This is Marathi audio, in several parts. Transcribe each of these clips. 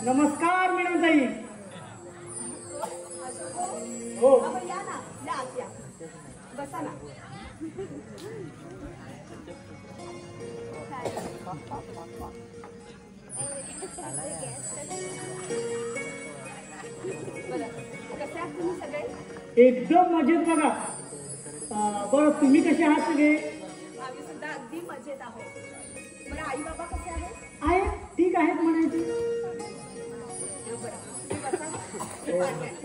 नमस्कार मीनाताई. हो या ना, या बसा ना. बरं, कसे आहात तुम्ही सगळे? एकदम मजेत बघा. बरं तुम्ही कसे आहात सगळे? आम्ही सुद्धा अगदी मजेत आहोत. बरं आई बाबा कसे आहेत? आहेत, ठीक आहेत म्हणायची. बरं बसा.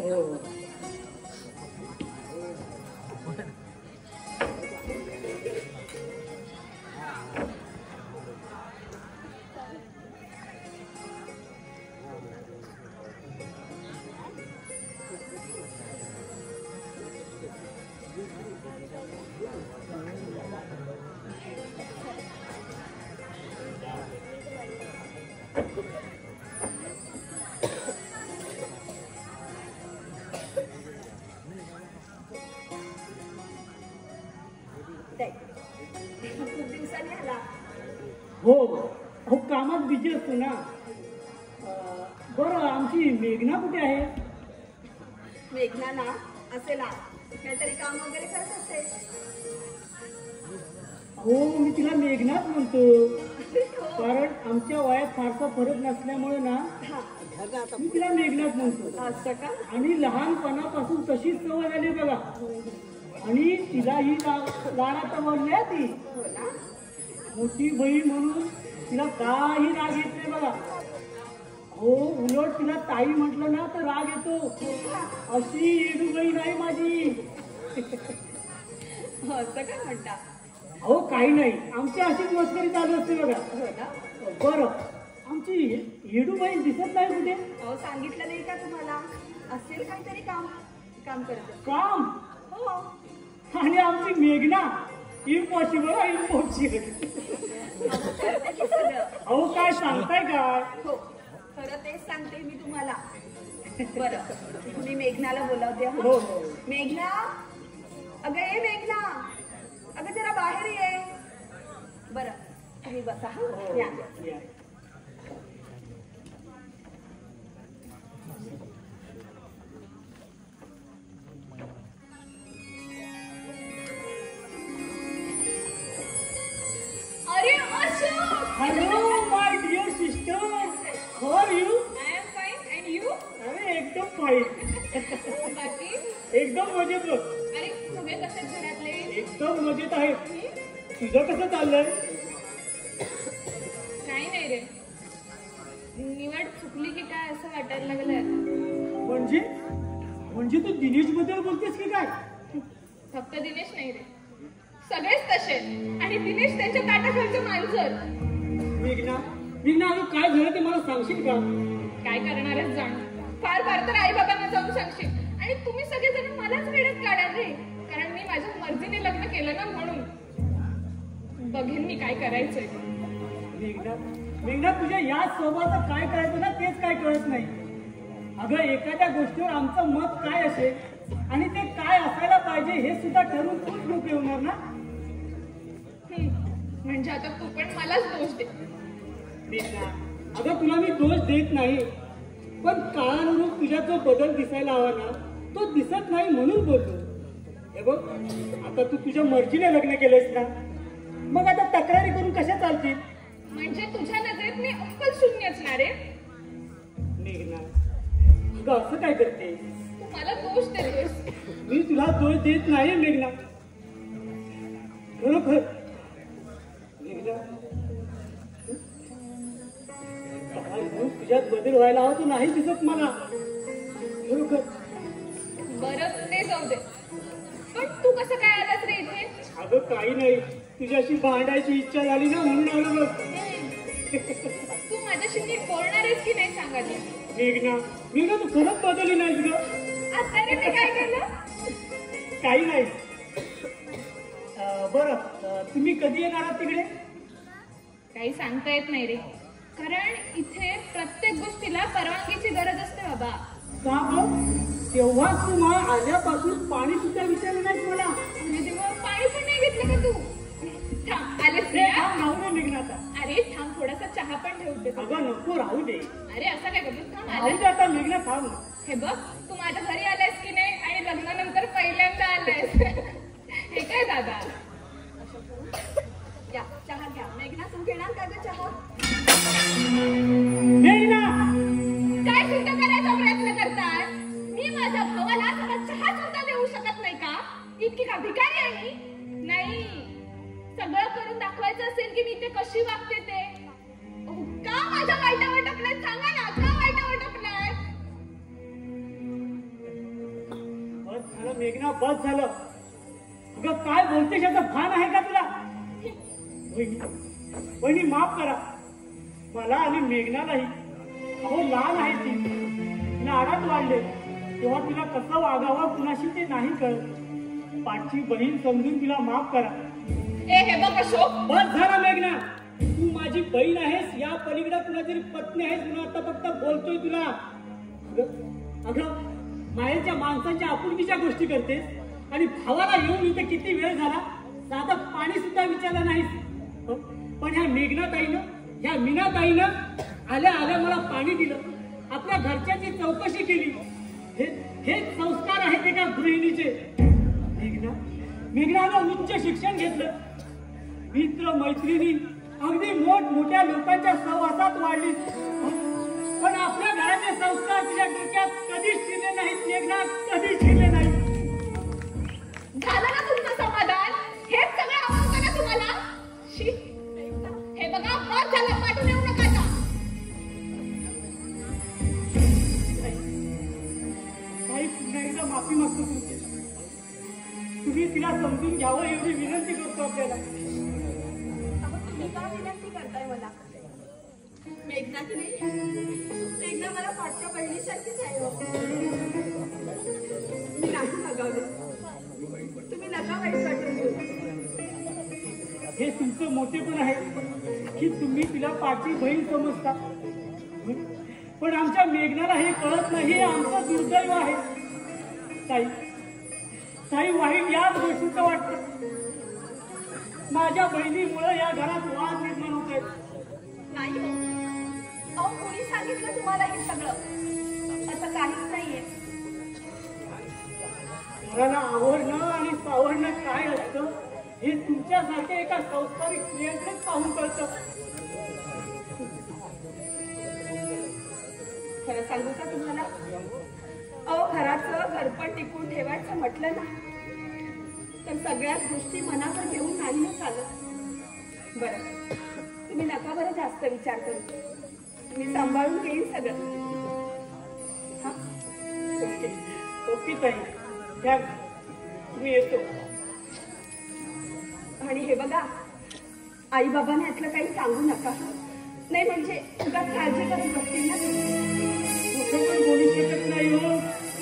हो. खूप दिवसांनी आला. हो हो, कामात बिझी असतो ना. बरं आमची मेघना कुठे आहे? मेघना ना असेल काहीतरी काम वगैरे करत असते. हो मी तिला मेघनाच म्हणतो, कारण आमच्या वयात फारसा फरक नसल्यामुळे ना मी तिला मेघनाच म्हणतो. असं का? आणि लहानपणापासून तशीच सवय झाली बघा. आणि तिला ही लाडात म्हणली आहे ती. हो ना. मोठी बहीण म्हणून तिला काही राग येत नाही बघा. हो उलट तिला ताई म्हटलं ना तर राग येतो. अशी येडू बहीण आहे माझी. असं काय म्हणता? अहो काही नाही, आमची अशीच मस्करी चालू असते बघा. हो ना. बरं आमची येडू बहीण दिसत नाही कुठे? अहो सांगितलं नाही का तुम्हाला? असेल काहीतरी काम करत. काम? हो. आणि आमची मेघना इम्पॉसिबल अहो काय सांगताय काय? हो खरं तेच सांगते मी तुम्हाला. बरं तुम्ही मेघनाला बोलावते. हो. मेघना, अगं ये मेघना, अगं जरा बाहेर ये. बरं तुम्ही बसा. हा या. Hello, my dear sister. How are you? I am fine and you? अरे एकदम फाईन. बाकी एकदम मजेत बघ. अरे सगळे कसे घरातले? एकदम मजेत आहे. तुझं कसं चाललंय? काही नाही रे, निवड चुकली की काय असं वाटायला लागलं. म्हणजे तू दिनेश बद्दल बोलतेस की काय? फक्त दिनेश नाही रे, सगळेच तसे. आणि दिनेश त्यांच्या ताटाखालचं मांजर. मेघना अगं काय झालं ते मला सांगशील का? काय करणार आहेस जाण? फार तर आई बाबांना जाऊन सांगशील. आणि तुम्ही सगळेजण मलाच वेड्यात काढाल रे, कारण मी माझ्या मर्जीने लग्न केलं ना म्हणून. बघेन मी काय करायचंय. मेघना तुझ्या या स्वभावाचं काय करायचं ना तेच काय कळत नाही. अगं एखाद्या गोष्टीवर आमचं मत काय असेल आणि ते काय असायला पाहिजे हे सुद्धा ठरवून तूच लोक होणार ना. म्हणजे आता तू पण मलाच दोष दे. अगं तुला मी दोष देत नाही, पण काळानुरूप तुझ्यात जो बदल दिसायला हवा ना तो दिसत नाही म्हणून बोलतो. हे बघ आता तू तुझ्या मर्जीने लग्न केलंयस ना, मग आता तक्रारी करून कशा चालतील? म्हणजे तुझ्या नजरेत मी अक्कल शून्य असणार आहे. मेघना अगं असं काय करते? तू मला दोष देतोस. मी तुला दोष देत नाही मेघना, खरोखर. मेघना तुझ्यात बदल व्हायला हवा तो नाही दिसत मला, खरोखर. बरं ते जाऊ दे, पण तू कसं काय आलास रे इथे? अगं काही नाही, तुझ्याशी भांडायची इच्छा झाली ना म्हणून आलो बघ. तू माझ्याशी नीट बोलणार आहेस की नाही सांगा. मेघना तू खरंच बदलली नाहीस ग. आता रे ते काय केलं? काही नाही. बरं तुम्ही कधी येणार आहात तिकडे? काही सांगता येत नाही रे, कारण इथे प्रत्येक गोष्टीला परवानगीची गरज असते बाबा. का बघ तेव्हा तू मला आल्यापासून पाणी सुद्धा विचारलं नाहीस मला. म्हणजे तेव्हा पाणी पण नाही घेतलं का तू? थांब आलेस रे. मेघना आता. अरे थांब थोडासा चहा पण ठेवते. अगं नको, राहू दे. अरे असं काय गप्प थांब. राहू दे आता, मेघना थांब. हे बघ, तू माझ्या घरी आलायस की नाही आणि लग्नानंतर पहिल्यांदा आलायस. हे काय दादा? या चहा घ्या. मेघना तू घेणार का ग चहा? मेघना, काय सिद्ध करायचा प्रयत्न करताय? मी माझ्या भावाला थोडा चहा सुद्धा देऊ शकत नाही का? इतकी का भिकारी आहे मी? नाही, सगळं करून दाखवायचं असेल की मी ते कशी वागते ते. का माझ्या वाईटावर टपलाय? सांगा ना, का वाईटावर टपलाय? बस झालं मेघना, बस झालं. अगं काय बोलतेस, याचं भान आहे का तुला? वहिनी माफ करा मला आणि मेघनालाही. अहो लहान आहे ती, लाडात वाढले तेव्हा तिला कसं वागावं कुणाशी ते नाही कळत. पाठची बहीण समजून तिला माफ करा. हे बघ अशोक, बस झालं मेघना, तू माझी बहीण आहेस, या पलीकडे कुणातरी पत्नी आहेस म्हणून आता फक्त बोलतोय तुला. अगं मायेच्या माणसाच्या आपुलकीच्या गोष्टी करतेस आणि भावाला येऊन इथे किती वेळ झाला, साधं पाणी सुद्धा विचारलं नाहीस. पण ह्या मेघनाताईनं, ह्या मीनाताईनं आल्या आल्या मला पाणी दिलं, आपल्या घरच्याची चौकशी केली. हे संस्कार आहेत एका गृहिणीचे. मेघनानं उच्च शिक्षण घेतलं, मित्र मैत्रिणी अगदी मोठमोठ्या लोकांच्या सहवासात वाढली, पण आपल्या घराचे संस्कार तिच्या डोक्यात कधीच शिरले नाहीत. मेघना कधीच शिरले नाहीत. झालं ना तुमचं समाधान? हेच सगळं आवडतं ना तुम्हाला? हे बघा, बस झालं, पाठवून येऊ नका आता. काही पुन्हा एकदा माफी मागतो तुमची. तुम्ही तिला समजून घ्यावं एवढी विनंती करतो आपल्याला. तुम्ही का विनंती करताय मला? मेघना की नाही, मेघना मला पाठच्या बहिणीसारखीच आहे. मी नाही मागवलं, तुम्ही नका वाईट वाटून घेऊ. हे तुमचं मोठेपण आहे की तुम्ही तिला पाठची बहीण समजता, पण आमच्या मेघनाला हे कळत नाही. हे आमचं दुर्दैव आहे. ताई वाईट याच गोष्टीचं वाटतं. माझ्या बहिणीमुळे या घरात वाद निर्माण होत आहेत. नाही हो, अहो कोणी सांगितलं तुम्हाला हे सगळं? असं काहीच नाहीये. घराला आवडणं आणि सावरणं काय असतं हे तुमच्यासारख्या एका संस्कारिक स्त्रियांकडे पाहून कळतं. खरं सांगू का तुम्हाला? अहो घराचं घरपण टिकून ठेवायचं म्हटलं ना तर सगळ्याच गोष्टी मनावर घेऊन नाही ना चालत. बरं, तुम्ही नका बरं जास्त विचार करू, मी सांभाळून घेईन सगळं. हा, ओके ताई, त्या तुम्ही येतो. आणि हे बघा, आई बाबांनी यातलं काही सांगू नका, नाही म्हणजे उगाच काळजी करत बसतील ना. खोटं पण बोलू शकत नाही हो,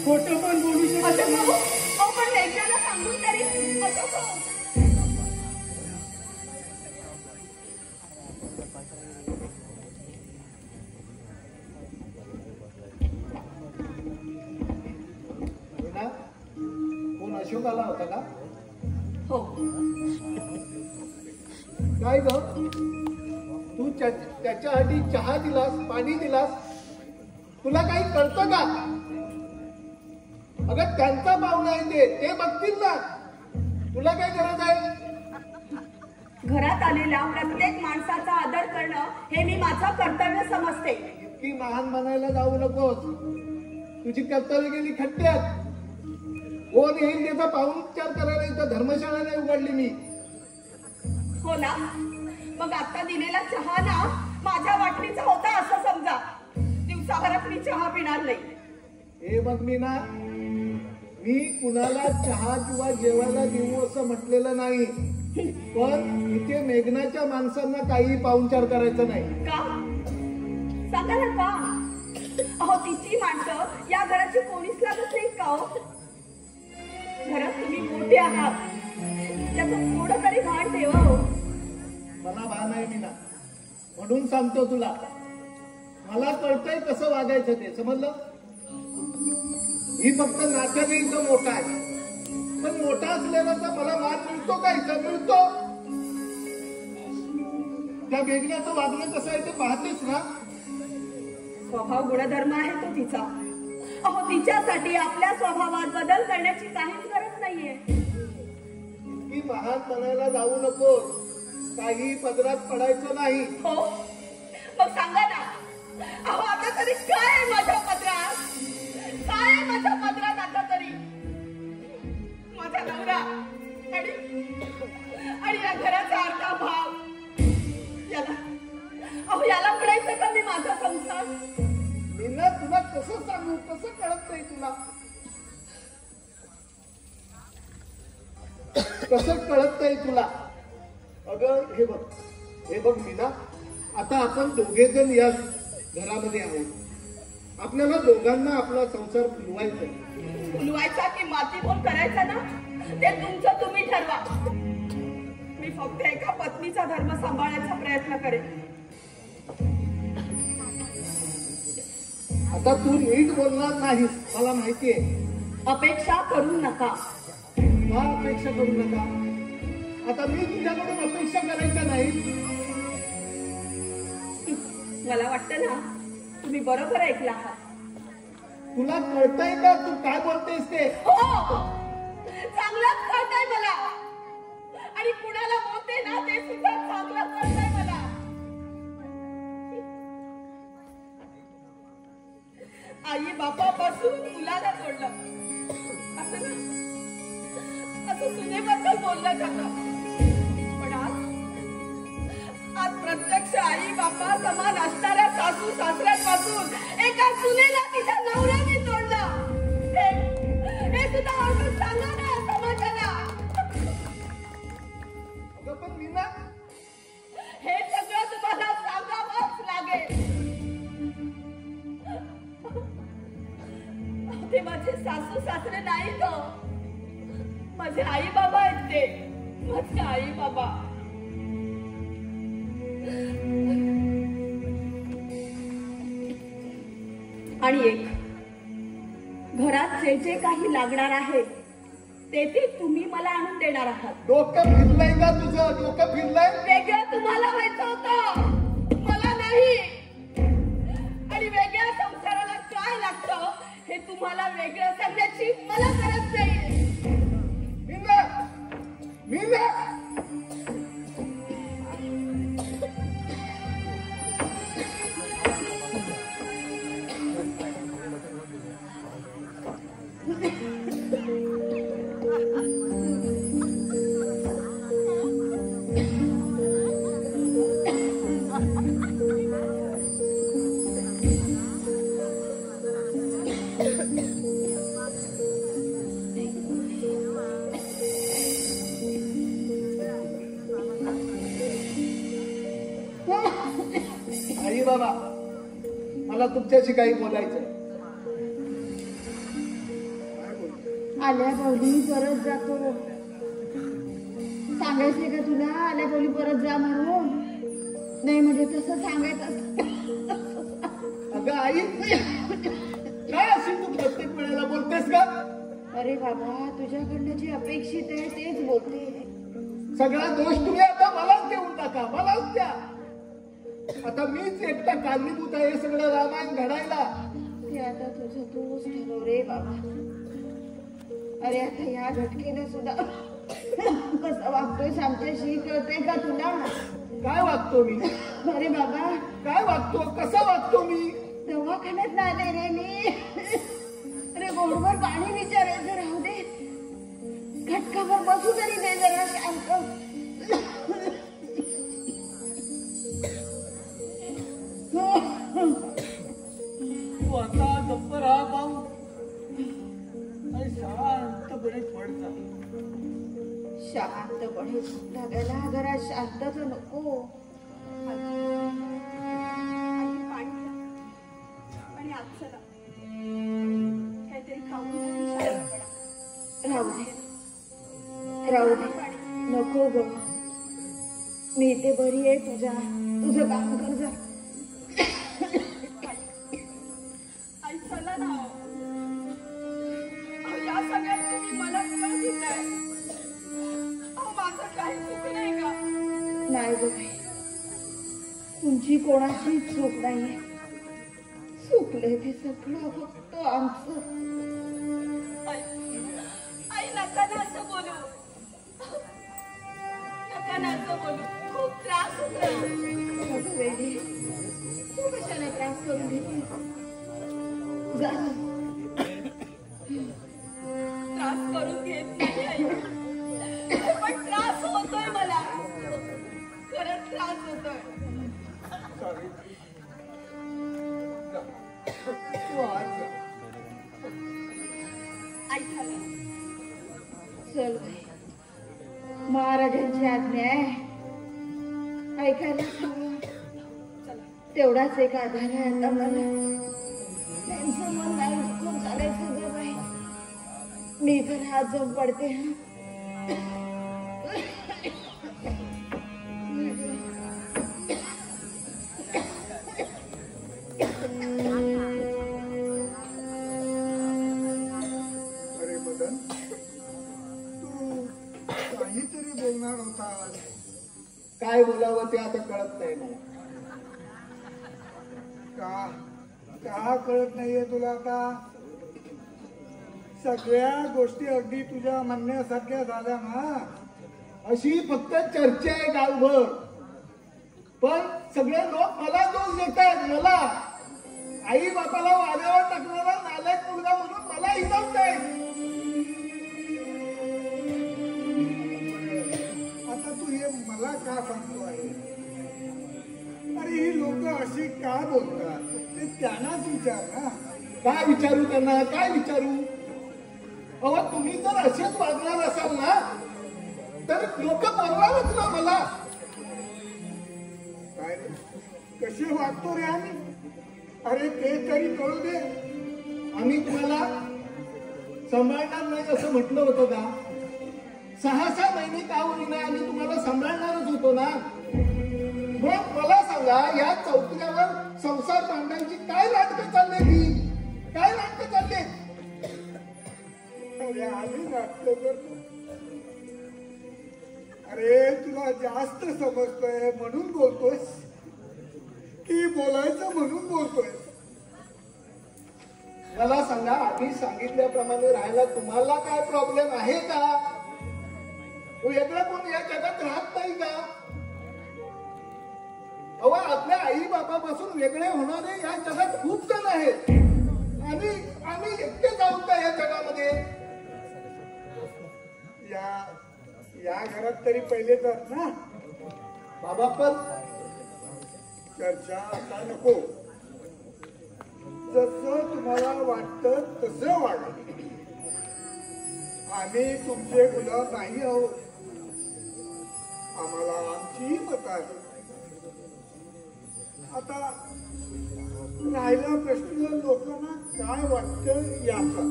खोटं पण बोलू शकत. असं बघू, अहो पण मेघनाला सांगून तरी असं हो. कोण अशोक आला होता का? हो. काय ग, तू त्याच्यासाठी चहा दिलास, पाणी दिलास, तुला काही कळतं का? अगं त्यांचा पाहुणा आहे ते बघतील ना, तुला काय गरज आहे? घरात आलेल्या प्रत्येक माणसाचा आदर करणं हे मी माझं कर्तव्य समजते. इतकी महान बनायला जाऊ नकोस, तुझी कर्तव्य गेली खड्ड्यात. कोण येईल त्याचा पाहुणचार करायला इथं धर्मशाळा नाही उघडली मी. हो ना, मग आता दिलेला चहा ना माझ्या वाटणीचा होता असं समजा. दिवसाभरात मी चहा पिणार नाही. हे बघ मी कुणाला चहा किंवा जेवायला देऊ असं म्हटलेलं नाही, पण इथे मेघनाच्या माणसांना काही पाहुणचार करायचं नाही. का सांगा ना का? अहो तिची माणसं या घराची कोणीच लागत नाही का? हो घरात तुम्ही मोठे आहात, त्याचं थोडं तरी भान ठेवा. हो मला भान आहे मीना, म्हणून सांगतो तुला. मला कळतंय कसं वागायचं ते, समजलं? ही फक्त नात्याने इथं मोठा आहे, पण मोठा असलेला तर मला मान मिळतो का? इथं मिळतो. त्या मेघण्याचं वागणं कसं आहे ते पाहतेस ना. स्वभाव गुणधर्म आहे तो तिचा. अहो तिच्यासाठी आपल्या स्वभावात बदल करण्याची काहीच गरज नाहीये. इतकी महान म्हणायला जाऊ नको. काही पदरात पडायचं नाही. हो मग सांगा ना. अहो आता तरी काय आहे माझ्या पदरात? काय आहे माझ्या पदरात आता तरी? माझा नवरा आणि या घराचा अर्धा भाव. याला अहो याला म्हणायचं का मी माझा संसार? मीना तुला कसं सांगू, कसं कळत नाही तुला, कसं कळत नाही तुला. अगं हे बघ मीना, आता आपण दोघे जण या घरामध्ये आहोत. आपल्याला दोघांना आपला संसार फुलवायचा की माती बोल करायचा ना, ते तुमचं तुम्ही ठरवा. मी फक्त एका पत्नीचा धर्म सांभाळण्याचा प्रयत्न करेन. आता तू नीट बोलणार नाहीस मला माहितीये. अपेक्षा करू नका. का अपेक्षा करू नका? आता मी तुझ्याकडून अपेक्षा करायच्या नाही. मला वाटतं ना तुम्ही बरोबर ऐकला आहात. तुला कळतंय का तू काय बोलतेस ते? हो चांगलंच कळतंय मला. आणि कुणाला बोलते ना ते सुद्धा चांगलं कळतंय मला. आई बापापासून मुलाला तोडलं असं ना, असं सुनेबद्दल बोललं जातं. पण आज प्रत्यक्ष आई बापा समान असणाऱ्या सासू सासऱ्यांपासून एका सुनेला तिच्या नवऱ्याने तोडलं. हे सुद्धा आपण सांगा ना समाजाला. अगं पण मीना, हे सगळं तुम्हाला सांगावंच लागेल. ते माझे सासू सासरे नाही तो, माझे आई बाबा आहेत. ते माझे आई बाबा. आणि एक घरात जे जे काही लागणार आहे ते तुम्ही मला आणून देणार आहात. डोकं फिरलंय का तुझं? डोकं फिरलंय? वेगळं तुम्हाला व्हायचं होतं, मला नाही. आणि वेगळ्या संसाराला काय लागतं हे तुम्हाला वेगळं सांगण्याची मला गरज नाही. मीना, मीना, आई बाबा, मला तुमच्याशी काही बोलायचंय. आल्या बोली परत जातो. सांगायचंय का तुला आल्या बोली परत जा म्हणून? नाही म्हणजे तसं सांगायचं. अगं आई, काय अशी तू प्रत्येक वेळेला बोलतेस का? अरे बाबा तुझ्याकडनं जे अपेक्षित आहे तेच बोलते. सगळा दोष तुम्ही आता मलाच देऊन टाका, मलाच द्या. आता मीच एकटा कारणीभूत आहे हे सगळं रामायण घडायला. ते आता तुझं तूच ठरव रे बाबा. अरे आता या घटकेने सुद्धा कसं वागतोय आमच्याशी कळतंय का तुला? काय वागतो मी? अरे बाबा काय वागतो? कसा वागतो मी? दवाखान्यात नाही रे मी. अरे गोडवर पाणी विचारायचं राहू दे, घटकावर बसू तरी दे जरा शांत. तू आता गप्प राहा भाऊ आणि शांतपणे पडता. शांतपणे लागायला जरा शांतच नको. आणि आज चला काहीतरी खाऊन राहू दे राहू दे, नको ग. मी इथे बरी आहे. तुझं काम कर जा. आई चला ना. या सगळ्यात तुम्ही मला का देताय? माझं काही चूक नाही का? नाही ग बाई, कोणाचीच चूक नाहीये. चुकले ते सगळं फक्त आमचं. आई नका ना असं बोलू, नका ना असं बोलू. खूप त्रास होतो. अगं वेडी, तू कशाला त्रास करून घेते? जा. त्रास करून घेत नाही आई, पण त्रास होतोय मला. खरंच त्रास होतोय. तू आज जा. आई झालं. चल बाई, महाराजांची आज्ञा आहे, ऐकायला सांगा. तेवढाच एक आधार आहे आता मला. त्यांचं मन नाही उचलून चालायचं ग बाई. मी तर हात जाऊन पडते. अरे मदन, तू काहीतरी बोलणार होता. काय बोलावं ते आता कळत नाही मला. का कळत नाहीये तुला आता? सगळ्या गोष्टी अगदी तुझ्या म्हणण्यासारख्या झाल्या ना. अशी फक्त चर्चा आहे गावभर, पण सगळे लोक मला दोष देतात. मला आई बापाला वाऱ्यावर टाकणारा नालायक मुलगा म्हणून मला हिणवताय. आता तू हे मला का सांगतो आहे? अरे ही लोक अशी का बोलतात ते त्यांनाच विचार ना. काय विचारू त्यांना, काय विचारू? अहो तुम्ही जर असेच वागणार असाल ना तर लोक बोलणारच ना मला. काय रे, कसे वागतो रे आम्ही? अरे ते तरी कळू दे. आम्ही तुम्हाला सांभाळणार नाही असं म्हटलं होतं का? 6-6 महिने का होईना आम्ही तुम्हाला सांभाळणारच होतो ना. मग मला सांगा, या चौकड्यावर संसार बांधायची काय नाटकं चालले? ती काय नाटकं चालले? अरे आम्ही नाटक करतो. अरे तुला जास्त समजतोय म्हणून बोलतोयस की बोलायचं म्हणून बोलतोय? मला सांगा, आम्ही सांगितल्याप्रमाणे राहायला तुम्हाला काय प्रॉब्लेम आहे का? वेगळं कोण या जगात राहत नाही का? अहो आपल्या आई बापापासून वेगळे होणारे या जगात खूप जण आहेत. आम्ही एकटे जाऊ का या जगामध्ये? या घरात तरी पहिले तर ना बाबा, पण चर्चा आता नको. जसं तुम्हाला वाटतं तसं वागा. आम्ही तुमचे गुलाम नाही आहोत. आम्हाला आमची मत आहे. आता राहिला प्रश्न लोकांना काय वाटतं याचा,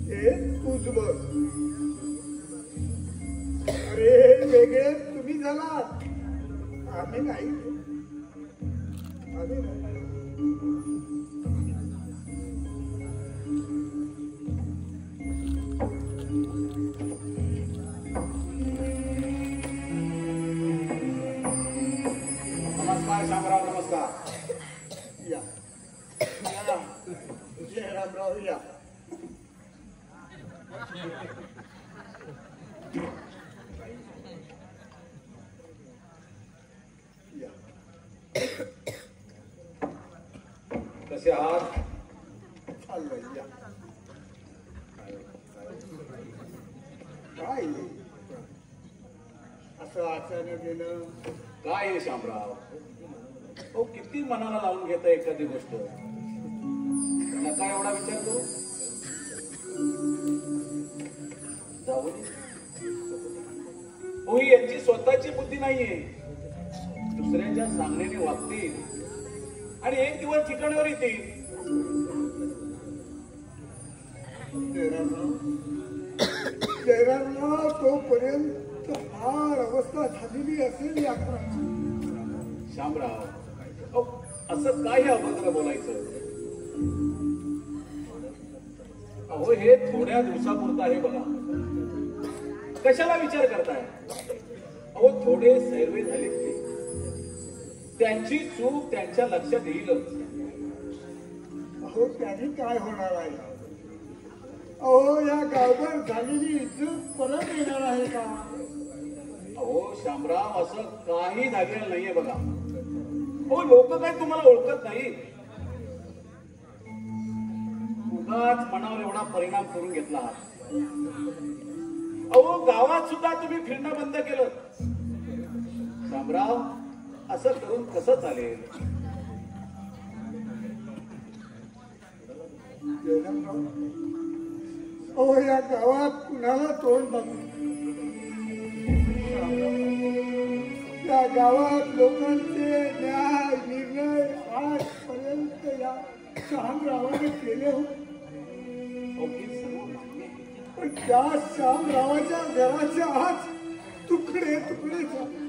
हे तूच बघ. अरे वेगळे तुम्ही झालात, आम्ही नाही. आम्ही नाही. नमस्कार शामराव, नमस्कार. या जयरामराव या. कसे आहात? चाललंय या. काय असं अचानक गेलं? काय आहे शामराव? हो, किती मनाला लावून घेता एखादी गोष्ट. नका एवढा विचार करू. जाऊ दे. हो, ही यांची स्वतःची बुद्धी नाहीये. दुसऱ्यांच्या सांगण्याने वागतील आणि एक दिवस ठिकाणावर येतील. जयरामराव तोपर्यंत फार अवस्था झालेली असेल या घराची. शामराव, अहो, असं काय अभद्र बोलायचं? अहो, हे थोड्या दिवसापुरतं आहे बघा. कशाला विचार करताय? अहो, थोडे सैरवे झाले त्यांची चूक त्यांच्या लक्षात येईलच. अहो त्याने काय होणार आहे? अहो या गावभर झालेली इज्जत परत येणार आहे का? अहो शामराव, असं काही झालेलं नाहीये बघा. हो, लोक काय तुम्हाला ओळखत नाही. उगाच मनावर एवढा परिणाम करून घेतला. अहो गावात सुद्धा तुम्ही फिरणं बंद केलं. शामराव, असं करून कसं चालेल? अहो या गावात कुणाला तोंड बघू? या गावात लोकांचे न्याय निर्णय आजपर्यंत या शामरावाने केले होते. पण त्या शामरावाच्या घराच्या आज तुकडे तुकडे झाले.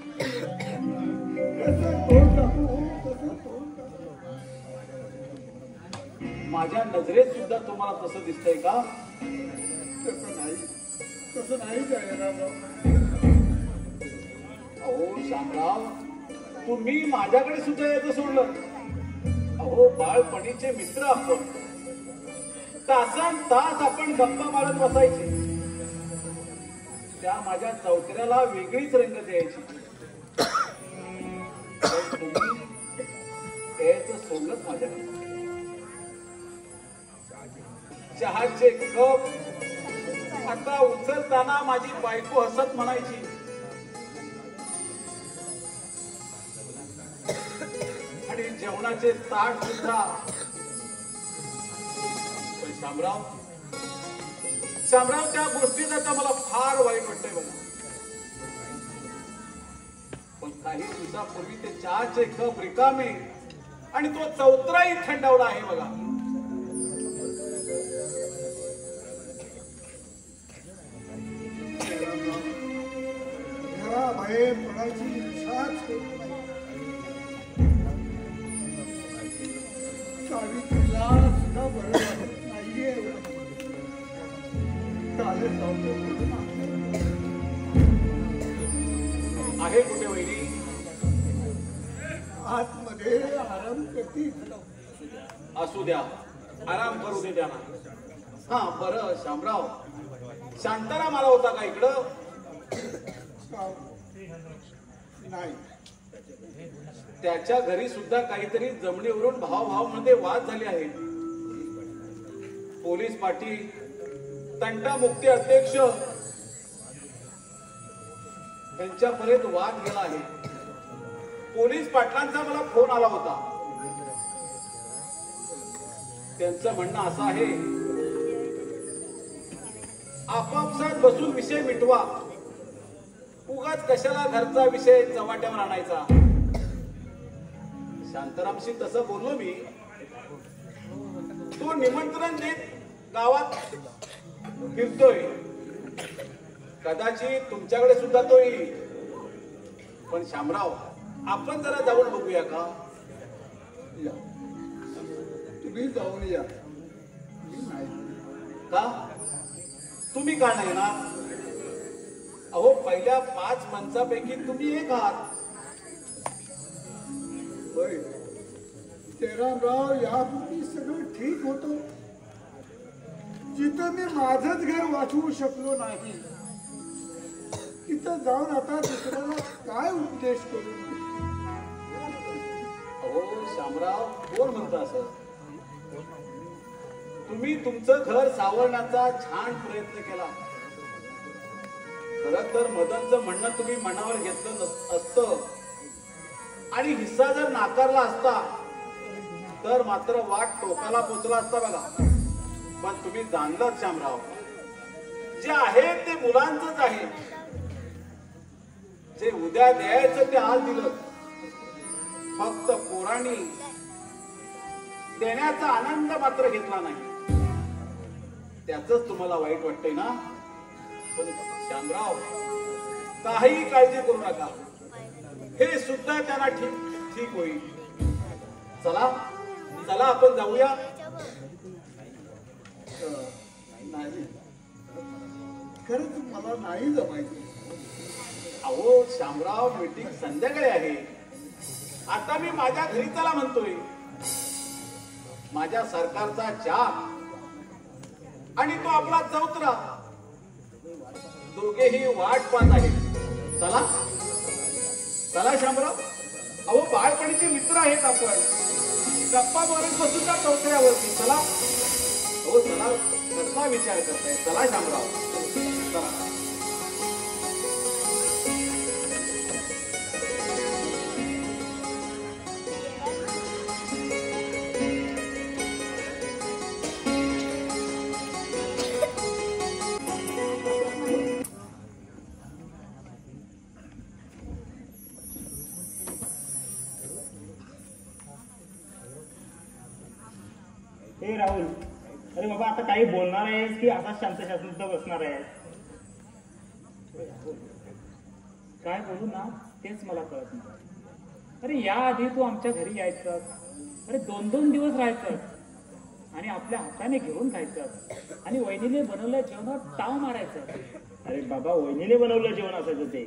कसं तोंड दाखवू? कसं तोंड दाखवू? माझ्या नजरेत सुद्धा तुम्हाला तसं दिसतंय का? तसं नाही जायराव. अहो शामराव, तुम्ही माझ्याकडे सुद्धा यायचं सोडलं. अहो बाळपणीचे मित्र आपण. तासन तास आपण गप्पा मारत बसायचे. त्या माझ्या चौकऱ्याला वेगळीच रंगत यायची. तुम्ही यायचं सोडलंच माझ्याकडे. चहाचे कप आता उचलताना माझी बायको हसत म्हणायची, आणि जेवणाचे ताट सुद्धा. पण शामराव, त्या गोष्टीचा आता मला फार वाईट वाटतंय बघा. पण काही दिवसापूर्वी ते चहाचे कप रिकामे आणि तो चौतराही थंडावला आहे बघा. घराबाहेर पडायची इच्छाच होत नाही. सावित्रीला सुद्धा बरं वाटत नाहीये. चालेल आहे कुठे वहिनी? आतमध्ये आराम करतील. असू द्या, आराम करू दे त्यांना. हा बरं शामराव, शांताराम आला होता का इकडं? नाही. त्याच्या घरी सुद्धा काहीतरी जमिनीवरून भावामध्ये वाद झाले आहेत. पोलीस पाटील, तंटामुक्ती अध्यक्ष यांच्यापर्यंत वाद गेला आहे. पोलीस पाटलांचा मला फोन आला होता. त्यांचं म्हणणं असं आहे, आपापसात बसून विषय मिटवा. उगाच कशाला घरचा विषय चव्हाट्यावर आणायचा. शांतारामशी तसं बोललो मी. तो निमंत्रण देत गावात फिरतोय. कदाचित तुमच्याकडे सुद्धा तो येईल. पण शामराव, आपण जरा जाऊन बघूया का? या, तुम्ही जाऊन या. का? तुम्ही का नाही ना? अहो पहिल्या 5 माणसापैकी तुम्ही एक आहात. होय, तेरामराव, यापूर्वी सगळं ठीक होतं. जिथं मी माझंच घर वाचवू शकलो नाही, तिथं जाऊन आता दुसऱ्याला काय उपदेश करू? अहो शामराव, कोण म्हणतं असं? तुम्ही तुमचं घर सावरण्याचा छान प्रयत्न केला. खरं तर मदनचं म्हणणं तुम्ही मनावर घेतलं असतं आणि हिस्सा जर नाकारला असता तर मात्र वाट टोकाला पोचला असता बघा. पण तुम्ही जाणलं शामराव, जे आहे ते मुलांचंच आहे. जे उद्या द्यायचं ते आज दिलं. फक्त पोरांनी देण्याचा आनंद मात्र घेतला नाही. त्याचंच तुम्हाला वाईट वाटतंय ना? पण शामराव, काही काळजी करू नका. हे सुद्धा त्यांना ठीक होईल. चला चला आपण जाऊया. नाही, खरंच मला नाही जमायचं. अहो शामराव, मीटिंग संध्याकाळी आहे. आता मी माझ्या घरी चला म्हणतोय. माझ्या सरकारचा चहा आणि तो आपला चौतरा दोघेही वाट पाहत आहेत. चला चला शामराव, अहो बाळपणीचे मित्र आहेत आपण. गप्पा मारत बसून त्या चौतऱ्यावरती. चला हो चला, कसला विचार करताय? चला शामराव चला. हे राहुल, अरे बाबा आता काही बोलणार आहेस की असा शांत शांत बसणार आहेस? काय बोलू ना तेच मला कळत नाही. अरे या आधी तू आमच्या घरी यायचं, अरे 2-2 दिवस राहायचं आणि आपल्या हाताने घेऊन खायचं आणि वहिनीने बनवलं जेवणात ताव मारायचं. अरे बाबा वहिनीने बनवलं जेवण असायचं ते.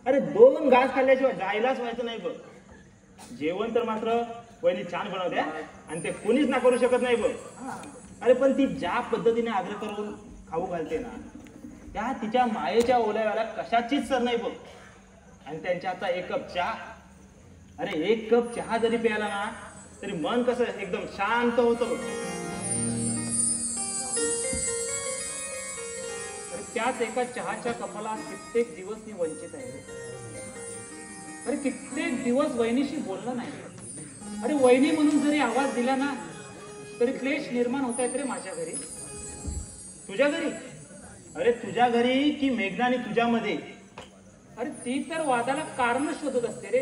अरे 2 घास खाल्ल्याशिवाय जायलाच व्हायचं नाही बघ. जेवण तर मात्र वहिनी छान बनवते आणि ते कोणीच ना करू शकत नाही बघ. अरे पण ती ज्या पद्धतीने आग्रह करून खाऊ घालते ना, त्या तिच्या मायेच्या ओल्याव्याला कशाचीच सर नाही बघ. आणि त्यांच्याचा 1 कप चहा, अरे 1 कप चहा जरी प्यायला ना तरी मन कसं एकदम शांत होतं. त्याच एका चहाच्या कपाला कित्येक दिवस मी वंचित आहे. अरे कित्येक दिवस वहिनीशी बोललं नाही. अरे वहिनी म्हणून जरी आवाज दिला ना तरी क्लेश निर्माण होत आहेत रे माझ्या घरी. तुझ्या घरी? अरे तुझ्या घरी की मेघना आणि तुझ्यामध्ये? अरे ती तर वादाला कारण शोधत असते रे.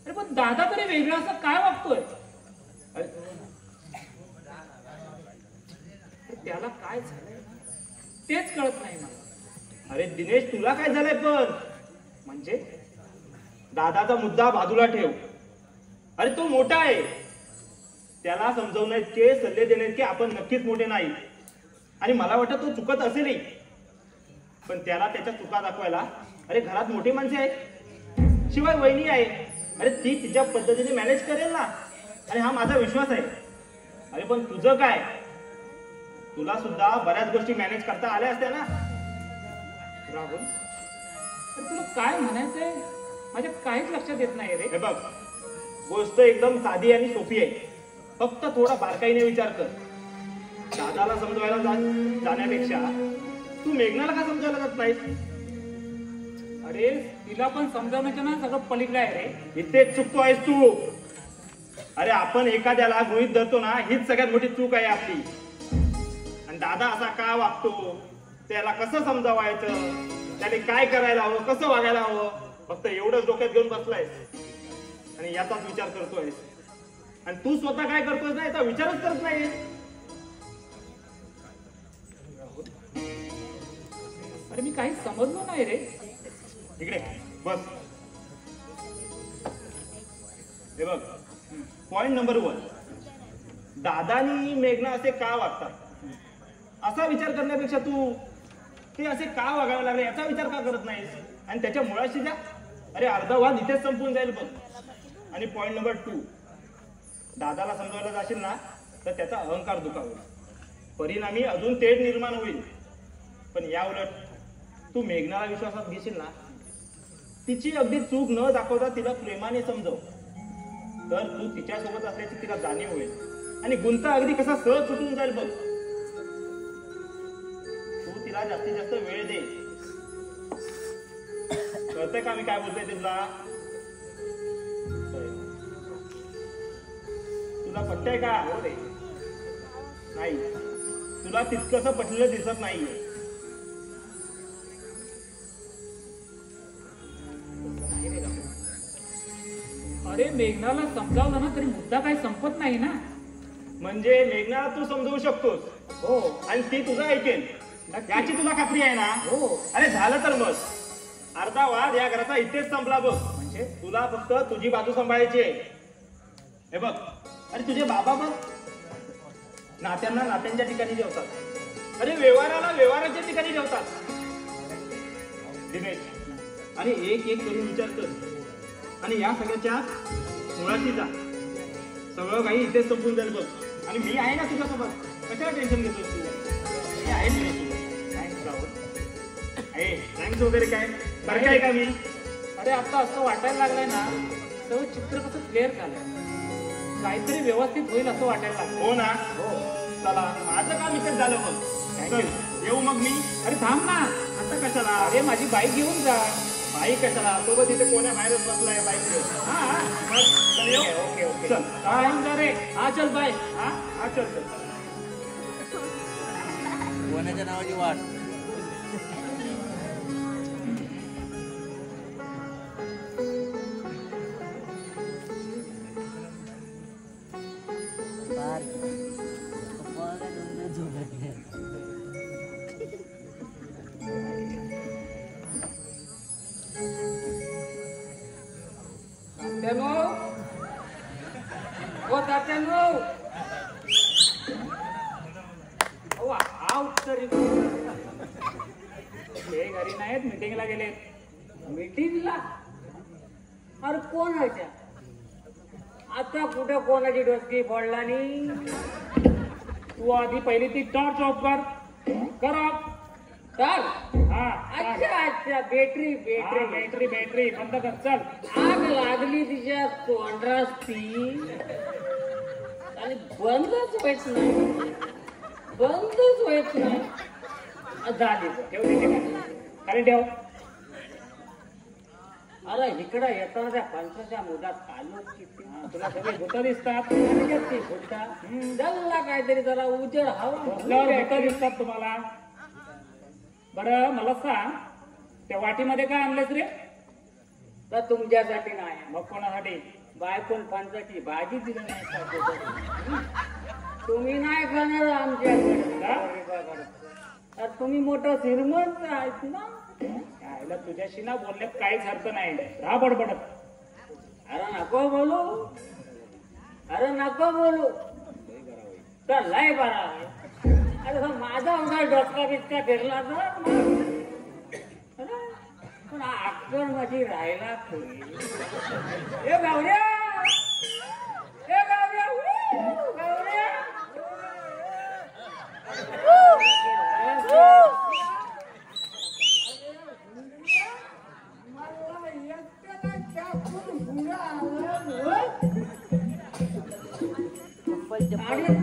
अरे पण दादा तरी वेगळा असं काय वागतोय? अरे त्याला काय झालंय तेच कळत नाही मला. अरे दिनेश तुला काय झालंय पण? म्हणजे दादाचा मुद्दा बाजूला ठेव. अरे तो मोठा आहे, त्याला समजवण्याचे सल्ले देण्याचे आपण नक्कीच मोठे नाही. आणि मला वाटतं तो चुकत असेलही, पण त्याला त्याच्या चुका दाखवायला अरे घरात मोठी माणसे आहेत, शिवाय वहिनी आहे. अरे ती तिच्या पद्धतीने मॅनेज करेल ना, आणि हा माझा विश्वास आहे. अरे पण तुझं काय? तुला सुद्धा बऱ्याच गोष्टी मॅनेज करता आल्या असत्या ना. राहुल तुला काय म्हणायचंय माझ्या काहीच लक्षात येत नाही रे. हे बघ गोष्ट एकदम साधी आणि सोपी आहे. फक्त थोडा बारकाईने विचार कर. दादाला समजवायला जाण्यापेक्षा तू मेघनाला का समजायला जात नाहीस? अरे तिला पण समजावण्याच्या ना सगळं पलीकडे आहे रे. इथेच चुकतो आहेस तू. अरे आपण एखाद्याला गृहीत धरतो ना, हीच सगळ्यात मोठी चूक आहे आपली. आणि दादा असा का वागतो, त्याला कसं समजावायचं, त्याने काय करायला हवं, कसं वागायला हवं, फक्त एवढंच डोक्यात घेऊन बसलायस आणि याचाच विचार करतोय. आणि तू स्वतः काय करतोय ना याचा विचारच करत नाही. अरे मी काही समजलो नाही रे. इकडे बस. हे बघ पॉइंट नंबर 1, दादानी मेघना असे का वागतात असा विचार करण्यापेक्षा तू ते असे का वागावे लागले याचा विचार का करत नाहीस आणि त्याच्या मुळाशी जा. अरे अर्धा वाद इथेच संपून जाईल बघ. आणि पॉइंट नंबर 2, दादाला समजावलं जाशील ना तर त्याचा अहंकार दुखावेल, परिणामी अजून तेढ निर्माण होईल. पण या उलट तू मेघनाला विश्वासात घेशील ना, तिची अगदी चूक न दाखवता तिला प्रेमाने समजव, तर तू तिच्यासोबत असल्याची तिला जाणीव होईल आणि गुंता अगदी कसा सहज सुटून जाईल बघ. तू तिला जास्तीत जास्त वेळ दे. कळतंय का मी काय बोलतोय तुला? तुला पटतंय का? हो रे. नाही, तुला तितकंसं पटलेलं दिसत नाहीये. अरे मेघनाला समजावलं ना तरी मुद्दा काही संपत नाही ना. म्हणजे मेघनाला तू समजवू शकतोस हो, आणि ती तुझं ऐकेल याची तुला खात्री आहे ना? हो. अरे झालं तर मग अर्धा वाद या घराचा इथेच संपला बघ. म्हणजे तुला फक्त तुझी बाजू सांभाळायची आहे. हे बघ, अरे तुझे बाबा बघ नात्यांना नात्यांच्या ठिकाणी ठेवतात, अरे व्यवहाराला व्यवहाराच्या ठिकाणी ठेवतात. दिनेश, आणि एक एक करून विचार कर आणि या सगळ्याच्या मुळाची जा, सगळं काही इथेच संपून जाईल बघ. आणि मी आहे ना तुझ्यासोबत, कशाला टेन्शन घेतोस तू? मी आहे तुझ्यासोबत. थँक्स राहुल. थँक्स वगैरे काय, बरं काय का मी? अरे आता असं वाटायला लागलंय ना, सगळं चित्र कसं क्लिअर झालंय, काहीतरी व्यवस्थित होईल असं वाटायला लागलं. हो ना. हो चला, माझं काम इथेच झालं मग. चल येऊ मग मी. अरे थांब ना, आता कशाला? अरे माझी बाईक घेऊन जा. बाईक कशाला? सोबत इथे कोण्या बाहेरच बसलाय बाईक घेऊन. हा मग चल येऊ. ओके ओके चल थांब जा रे. हा चल बाय. हा हा चल चल. कोणाच्या नावाची वाट? घरी नाहीत, मीटिंगला गेलेत. मीटिंगला? अरे कोणाच्या? आता कुठं कोणाची डोसकी फोडला नाही? तू आधी पहिली ती टॉर्च ऑफ कर. कर ऑफ. तर हा अच्छा अच्छा, बॅटरी बॅटरी बॅटरी बॅटरी बंद कर. चल. आग लागली तिच्या तोंडास ती आणि बंदच होत नाही, बंदच होत नाही. झाली. ठेव तिथे खाली ठेव. अरे इकडं येताना त्या पंचाच्या मुदात कालो किती तुला सगळे भूत दिसतात. भुट्टा जल्ला काहीतरी जरा उजेड हवा भूत दिसतात तुम्हाला. बरं मला सांग, त्या वाटीमध्ये काय आणलंस रे? तर तुमच्यासाठी नाही, मग कोणासाठी? बायकोन पंचाची भाजी दिली नाही. तुम्ही नाही खाणार आमच्याकडे. तर तुम्ही मोठं श्रीमंत आहेत ना. यायला तुझ्याशी ना बोलण्यात काहीच अर्थ नाही. राहा बडबडत. अरे नको बोलू, अरे नको बोलू. तर लय बरा. अरे माझा उगा डोसका बिचका फिरला तर पण अक्कल माझी राहिला थोडी. ए गावऱ्या, ए गावऱ्या, गावऱ्या.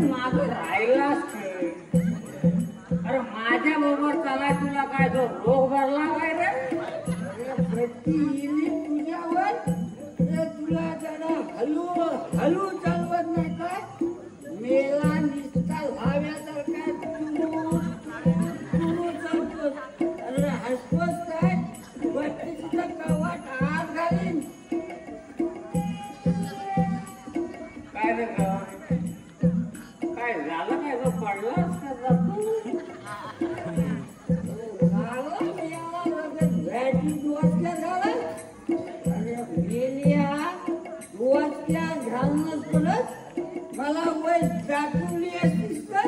माग राहिलाच. अरे माझ्या बरोबर चला, तुला काय तो रोग भरला काय रे? तुझ्यावर तुला जरा हलू हलू चालवत नाही काय? मेला निसता व्हाव्याचा काय चालतो? अरे हसवत काय? बत्तीसचा कवाट आत घालीन. काय रे काय झालं? काय तो पडलास का जातो? मला वय दाखवली असतीस तर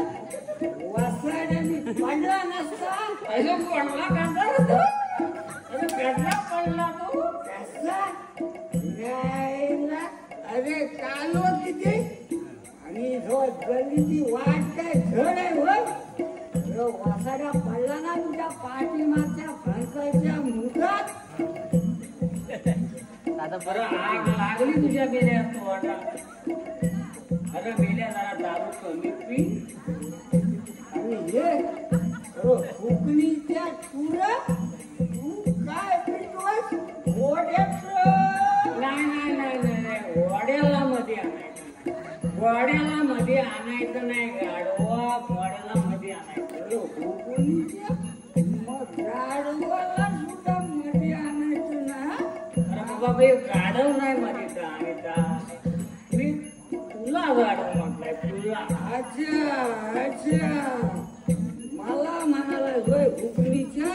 वासाड्याने पडला नसता. अरे पडला कांदा तो. अरे कसा पडला तो? कसा? अरे कालो किती आणि जो गल्लीची वाट काय झड आहे होय. वासाड्या पडला ना तुझ्या पाठीमागच्या फणसाच्या मुखात. आता बरं आग लागली तुझ्या मेल्या तोंडाला. अरे मेल्या जरा दारू कमी पी आणि हे फुकणीच्या चुरा तू काय पितोस? नाही नाही नाही नाही, वड्याला मध्ये आणायचं. वड्याला मध्ये आणायचं नाही गाडवा, वड्याला मध्ये आणायचं. फुकणीच्या मग गाडवाला सुद्धा मध्ये आणायचं ना. अरे बाबा गाडव नाही मध्ये आणायचा. मी तुला गाडव म्हटलंय, तुला. अच्छा अच्छा, मला म्हणाला होय फुकणीच्या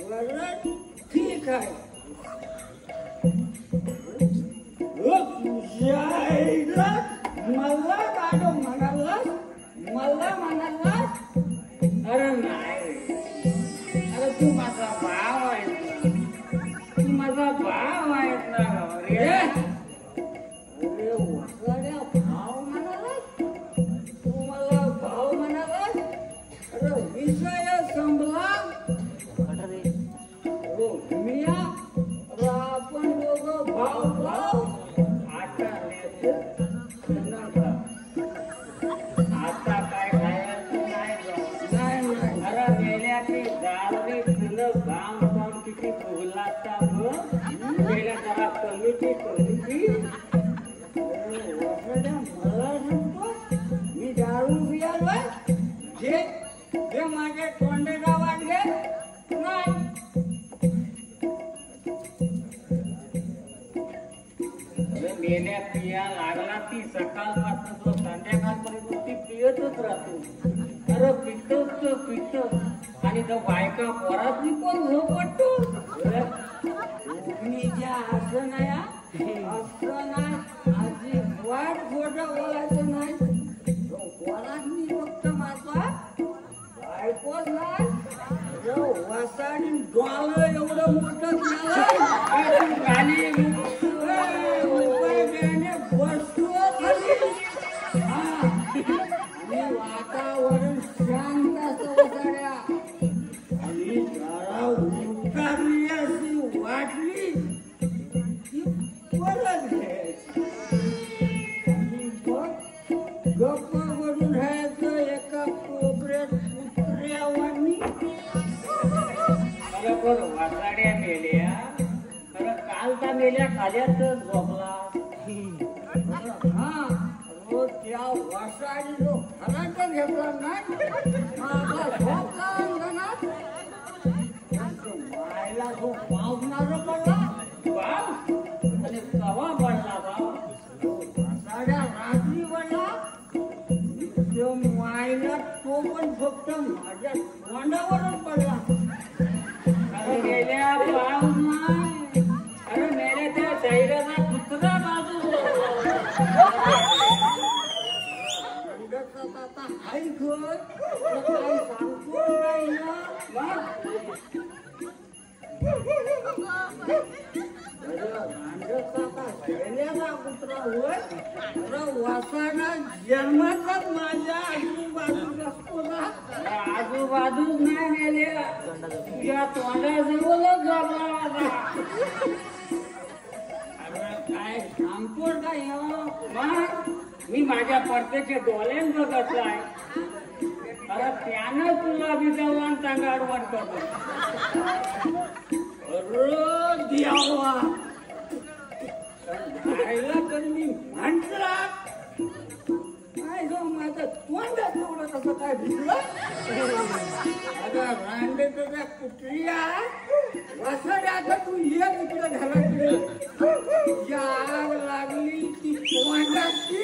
वरच. ठीक आहे. तुझ्या आईला मला गाडव म्हणालास, मला म्हणालास. अरे नाही, अरे तू माझा भाव आहेस ना, तू माझा भाव आहेस ना रे. गड्या भाव म्हणाला, तू मला भाव म्हणाला. अरे विषय संभला मिया, आपण दोघं भाव भाव. आता आता काय खायचं नाही. अरे मेल्याची दारू तुला काम काम किती फुगला गेल्या जरा कमीची मला सांगतो मी दारू पियालोय जे माझे तोंडेला वाटले नाही. मेल्या पिया लागला ती सकाळपासून तो संध्याकाळपर्यंत ती पियतच राहतो. अरे पित आणि तो बायका पोरात पण झोपटतो. असं नाही आजी वाट खोटं बोलायचं नाही. पोरात मी फक्त माझा बायकोच नाही वसाडी डोळं एवढं मोठं गाणी वातावरण शांत असं आणि जरा उतारली अशी वाटली की परत घ्यायची. गप्प करून राहायचं एका कोपऱ्यात कुत्र्यावानी. बरोबर वासाड्या मेल्या. खरं कालचा मेल्या खाल्याच झोपला. हा रोज त्या वासाडी जो खराचा घेतला नाही झोपला अंगणात. मायला जो पावणार पडला आणि कवा पडला वासाड्या रात्री पडला. मायला तो पण फक्त माझ्या तोंडावरच पडला. अरे गेल्या पाऊस नाही. अरे मेल्या त्या शरीराचा कुत्रा बाजू काही सांगतो नाही ना. कुत्रा होय. वासाना जन्माचाच माझ्या आजूबाजूला असतो ना. आजूबाजूच नाही गेल्या तुझ्या तोंडाजवळच झाला माझा. काय सांगतो काय मी माझ्या परतेचे डोळ्यान बघत आहे. अरे त्यानं तुला बिजावला चांगाडवाट करतो. द्यावा तर मी म्हंटला काय जो माझं तोंडात एवढं कसं काय भिजलं. अगं रांडेचं त्या कुत्रिया वसाड्याचं तू ये तिकडे घराकडे. आग लागली ती तोंडाची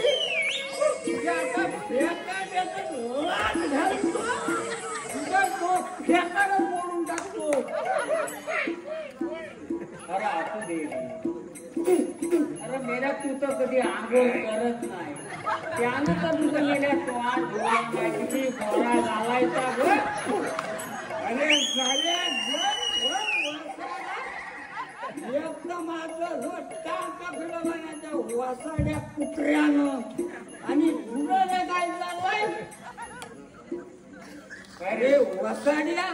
त्याचा फेका त्याचं लाट घालतो तुझा तो फेकानं मोडून टाकतो. अरे असू दे. अरे मेरा तू तर कधी आंघोळ करत नाही. त्यानं तर तुझं मेल्या तोंड धुवायचा किती गोळा घालायचा ग. अरे झाल्या माझं टाका फिरवण्याच्या वासाड्या कुत्र्यानं आणि तुला काय चाललंय. अरे वसाड्या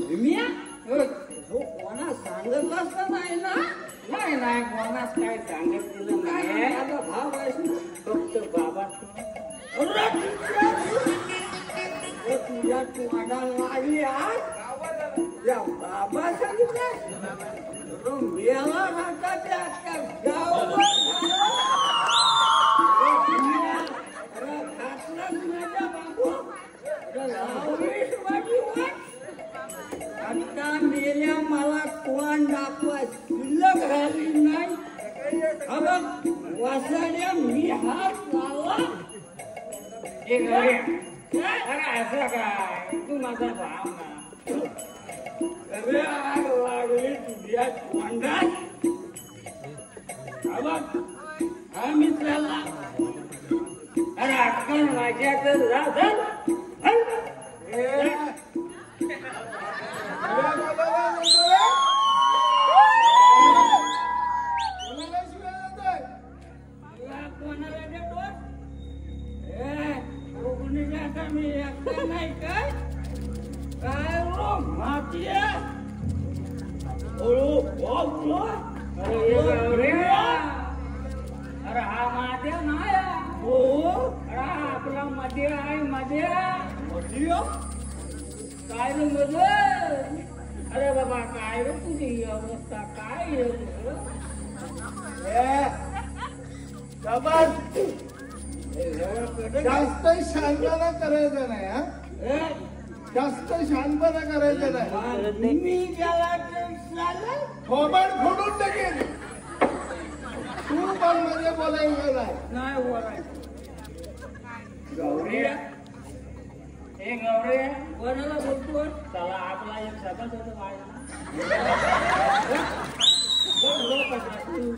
मिया हो कोणा सांगितलंच नाही ना. नाही कोणाच काय सांगितलं नाही. माझा भाव आहे फक्त बाबा तुझ्या तोंडाला लागली आज या बाबा सांगितलं मेला राहता त्या गावाला माझ्या बाबू आता मेल्या मला कोण दाखवा शिल्लक राहिली नाही. वासाड्या मी हात लावला. अरे असं काय तू माझा भाव ना. अरे आग लागली तुझ्या तोंडात. हा मी चालला. अरे अक्कल माझ्यातच राहत. कोणाला देतोस? कोकणीच्या आता मी एकटा नाही काय माती अरे हा माद्या नाही हो अरे आपला मध्ये आहे मध्ये काय रे मध्ये अरे बाबा काय रे तुझी अवस्था काय जास्त शानपणा करायचा नाही हा जास्त शानपणा करायचा नाही मी गेला थोबाड फोडून टाकेन तू पण मध्ये बोलायचं नाही बोलायचं गौरी हे गौरी कोणाला बोलतो चला आपला एक सगळं होतं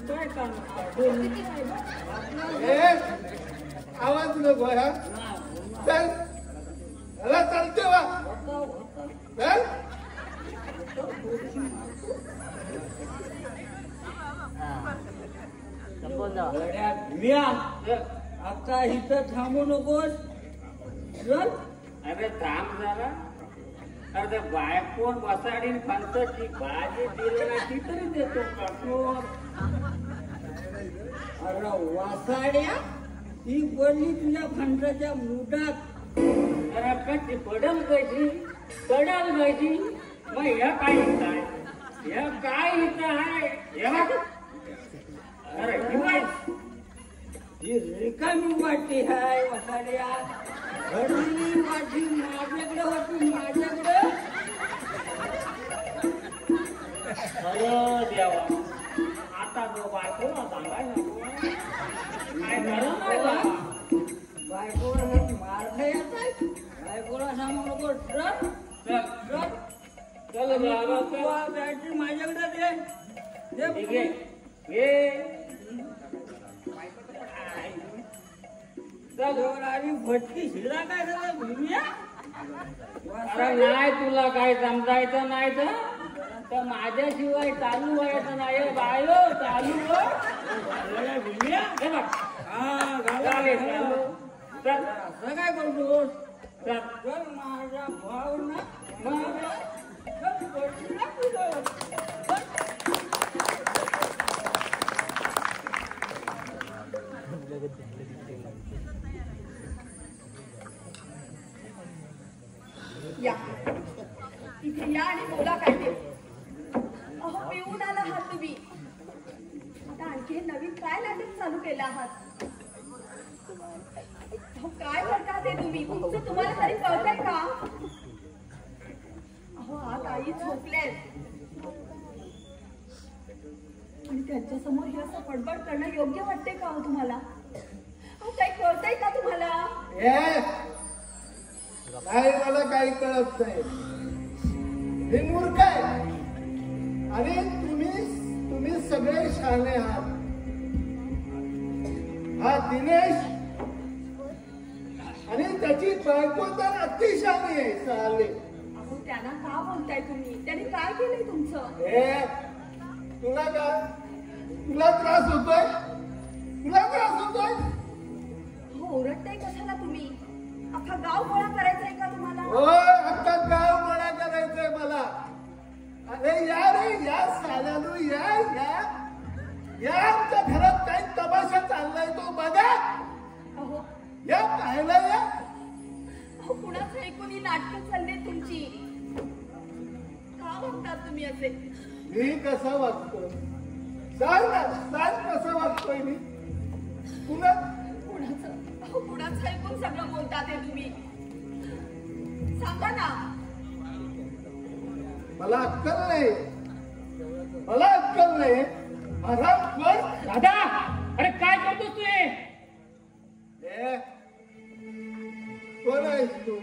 काय काम आवाज नको हा चल मला चालते वा चल आता इथं थांबू नकोस चल अरे थांब जरा अरे बायकोन वसाडी पंचाची भाजी दिली ना ती तरी देतो कापूर अरे वासाड्या ती पडली तुझ्या फंटाच्या मुठात अरे कशी पडल कशी पडाल कशी मग ह्या काय हित आहे ह्या काय हित आहे अरे ही रिकामी वाटी आहे वसाड्या भरलेली वाटी माझ्याकडे होती माझ्याकडे अरे देवा आता जो बायकोला सांगायला काय झालं नाही बा बायकोला मारता येत आहे बायकोला सांगू नको ट्रक चल बॅटरी माझ्याकडे दे घे आणि भटकी शिरा काय झाला भूमिया अरे नाही तुला काय समजायचं नाही तर माझ्याशिवाय चालू व्हायचं नाही बायो चालू भूमिया हे बघ असं काय करतो माझा भाव ना या इथे या आणि बोला काय ते अहो पिऊन आला आहात तुम्ही आता आणखी हे नवीन काय नाटक चालू केलं आहात अहो काय करता ते तुम्ही तुमचं तुम्हाला तरी कळतंय का अहो आज आई झोपलेत आणि त्यांच्या समोर हे असं बडबड करणं योग्य वाटते का हो तुम्हाला अहो काही कळतंय का तुम्हाला काय मला काही कळत नाही हे मूर्ख आहे आणि तुम्ही सगळे शहाणे आहात हा दिनेश आणि त्याची बायको तर अतिशहाणी आहे चालले अहो त्यांना का बोलताय तुम्ही त्यांनी काय केलंय तुमचं तुला का तुला त्रास होतोय हो ओरडताय कशाला तुम्ही अख्खा गाव गोळा करायचंय का तुम्हाला हो अख्खा गाव गोळा करायचंय मला अरे या रे या साल्यानू या आमच्या घरात काही तमाशा चाललाय तो बघा अहो या पाहायला या अहो कुणाचं ऐकून ही नाटकं चालली तुमची का वागतात तुम्ही असे मी कसा वागतो सांग कसं वागतोय मी कुणाचं ऐकून सगळं बोलतात हे तुम्ही सांगा ना मला अक्कल नाही आराम कर दादा अरे काय करतोस तू कोण आहेस तू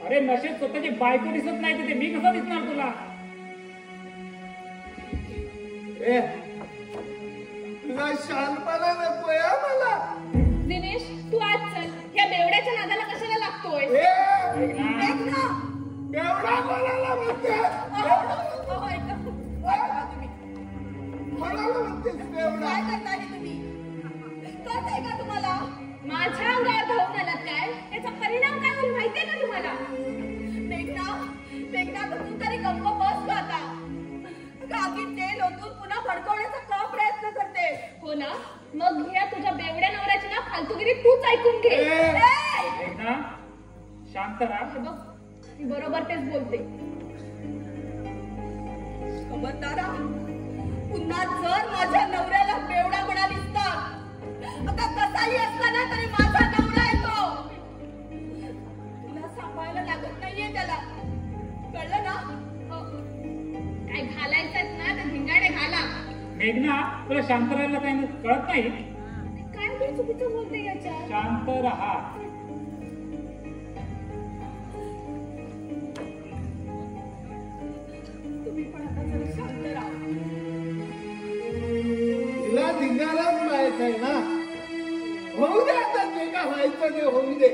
अरे नशेत स्वतःची बायको दिसत नाही तिथे मी कसा दिसणार तुला तुला शहाणपणा नकोय मला दिनेश तू आज चल या बेवड्याच्या नादाला कशाला लागतोय बेवडा कोणाला म्हणते कोणाला म्हणतेस बेवडा काय करता तुम्ही कळतंय का तरी तूच ऐकून घे. मेघना, शांत राहा. हे बघ, मी बरोबर तेच बोलते. खबरदारा, पुन्हा जर माझ्या नवऱ्याला बेवडा म्हणालीस तर आता कसाही असला ना तरी माझा नवरा आहे तो. तुला सांभाळायला लागत नाहीये त्याला, कळलं ना? काय घालायचं ना तर धिंगाणे घाला. मेघना, तुला शांत राहायला काही कळत नाही? काय मी चुकीचं बोलते याच्यात? शांत राहा. तुम्ही पण आता जरा शांत राहा. तिला धिंगाणाच माहित आहे ना. होऊ दे आता, जे का व्हायचं ते होऊ दे.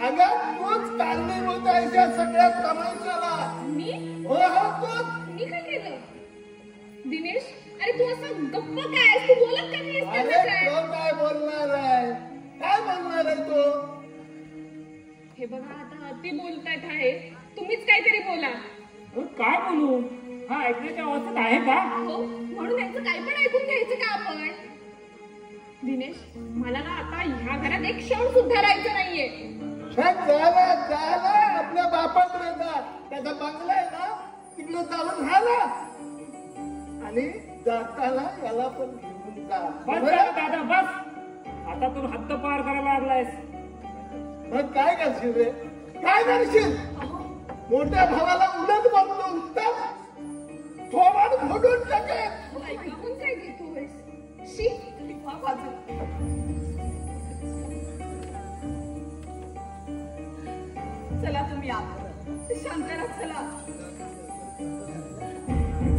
अगं तूच कारणीभूत आहेस या सगळ्या तमाशाला. मी हो तूच. मी काय केलं? दिनेश, अरे तू असं गप्प काय आहेस? तू बोलत का नाहीस? अरे त्याचं काय? तो काय बोलणार आहे? काय बोलणार आहे तो? हे बघा, आता अति बोलतायत आहे. तुम्हीच काहीतरी बोला. काय बोलू? हा ऐकण्याच्या अवस्थेत आहे का? हो, म्हणून यांचं काय पण ऐकून घ्यायचं का आपण? दिनेश, मला ना आता ह्या घरात एक क्षण सुद्धा राहायचं नाहीये. झाला आपल्या बापाकडे जा. त्याचा बंगला आहे ना, तिकडे चालून राहिला. आणि जाताना याला पण घेऊन जा. बस झालं दादा, बस. आता तू हद्द पार करायला लागलायस. मग काय करशील रे? काय करशील? मोठ्या भावाला उलट बोलतो, उत्तम थोबाड फोडून टाकेल. ऐकून काय घेतोयस? शी, चला तुम्ही आत. शांत राहा. चला